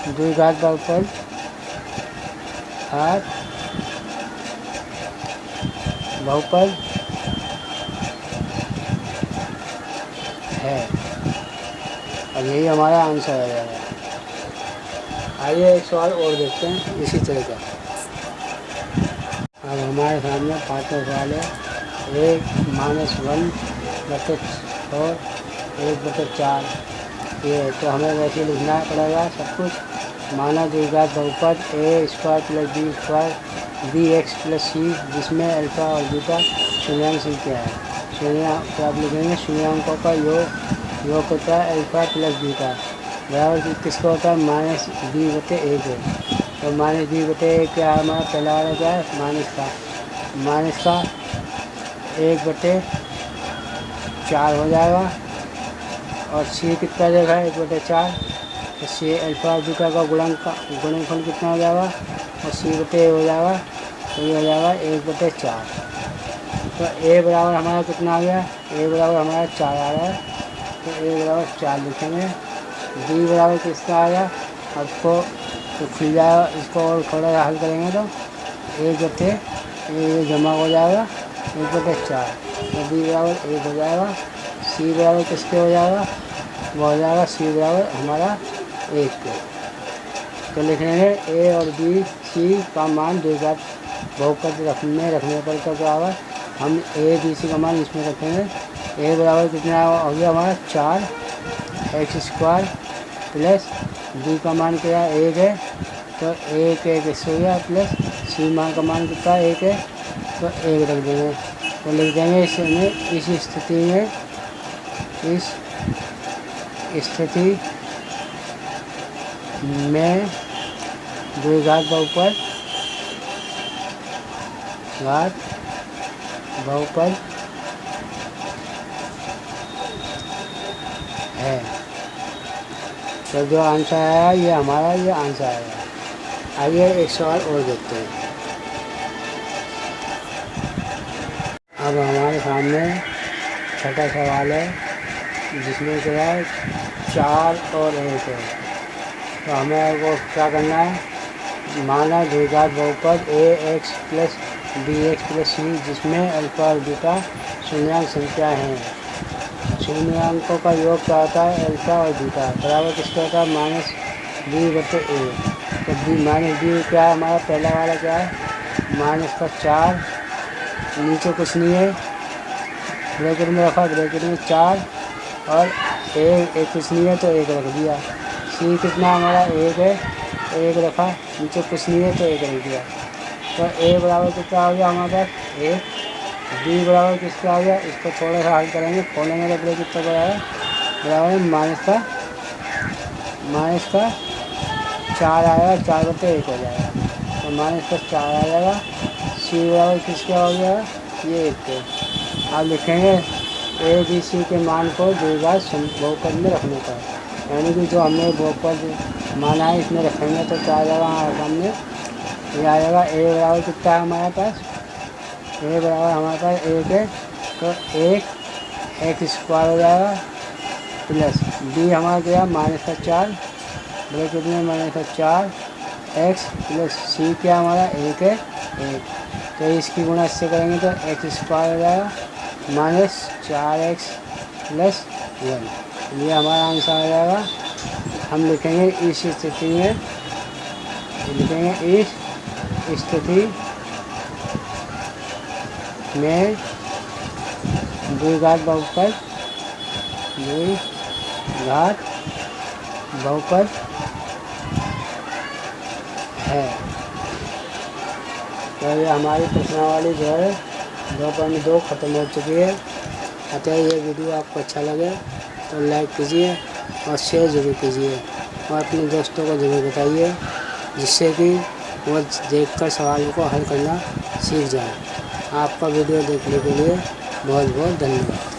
द्विघात बहुपद है, और यही हमारा आंसर आ जाएगा। आइए एक सवाल और देखते हैं इसी तरह का। अब हमारे सामने पाँचवा सवाल है 1-1/4 1/4 ये, तो हमें वैसे लिखना पड़ेगा सब कुछ। माना द्विघात बहुपद a² + b² bx + c जिसमें अल्फा और बीटा शून्यांक संख्या है। तो आप लिखेंगे शून्यांकों का योग होता है अल्फा प्लस बीटा बराबर किसका होता है -b/1 है। तो -b/1 क्या है हमारा पहला वाला क्या है माइनस का 1/4 हो जाएगा, और सी कितना देगा 1/4, तो सी अल्फा और बीटा का गुणनफल कितना हो जाएगा और c/a हो जाएगा, तो ये हो जाएगा 1/4। तो a बराबर हमारा कितना आ गया, a बराबर हमारा 4 आ रहा है, तो a बराबर 4 लिखेंगे। b बराबर किसका आ गया, आपको तो खुल जाएगा, इसको और थोड़ा हल करेंगे तो ये जमा हो जाएगा 1/4, तो b बराबर 1 हो जाएगा। c बराबर किसके हो जाएगा, वो हो जाएगा c बराबर हमारा 1 के। तो लिखेंगे a और b c का मान द्विघात बहुपद रखने पर तो क्या होगा, हम a b c का मान इसमें रखेंगे। a बराबर कितना हो गया हमारा 4x² प्लस b का मान क्या है 1 है, तो 1 हो गया प्लस c मान का मान कितना 1 है, तो 1 रख देंगे। तो लिख देंगे इसमें इस स्थिति में द्विघात बहुपद है। तो जो आंसर आया ये हमारा आंसर आया। आइए एक सवाल और देखते हैं। अब हमारे सामने छठा सवाल है जिसमें क्या है 4 और 1 है। तो हमें वो क्या करना है, माना द्विघात बहुपद ax + bx + c जिसमें अल्फा और बीटा शून्यांक संख्या हैं। शून्यांकों का योग क्या होता है अल्फा और बीटा बराबर किसका होता है -b/a। तो b क्या है हमारा पहला वाला क्या है -4, नीचे कुछ नहीं है, ब्रैकेट में रखा, ब्रैकेट में 4 और एक कुछ नहीं है तो 1 रख दिया। सी कितना हमारा 1 है, 1 रखा, नीचे कुछ नहीं है तो 1 रख दिया। तो a बराबर कितना हो गया हमारे पास 1, b बराबर किसका आ गया, इसको थोड़ा सा हल करेंगे, खोलेंगे तो ब्रैकेट कितना बराबर -का 4 आएगा, 4/1 हो जाएगा, तो -4 आ जाएगा। c बराबर किसका हो गया ये 1 के। आप लिखेंगे a b c के मान को द्विघात बहुपद में रखने पर, यानी कि जो हमने बहुपद माना है इसमें रखेंगे तो क्या आ जाएगा हमारे सामने, ये आ जाएगा a बराबर कितना है हमारे पास, a बराबर हमारे पास 1 है, तो 1x² हो जाएगा प्लस b हमारा गया -4, ब्रैकेट में -4 x प्लस c क्या हमारा 1 है 1, तो इसकी गुणा इससे करेंगे तो x² हो जाएगा -4x + 1, ये हमारा आंसर आ जाएगा। हम लिखेंगे इस स्थिति में द्विघात बहुपद है। तो ये हमारी प्रश्नावली जो है 2.2 ख़त्म हो चुकी है। अतः ये वीडियो आपको अच्छा लगे तो लाइक कीजिए और शेयर ज़रूर कीजिए और अपने दोस्तों को ज़रूर बताइए, जिससे कि वो देखकर सवालों को हल करना सीख जाए। आपका वीडियो देखने के लिए बहुत बहुत धन्यवाद।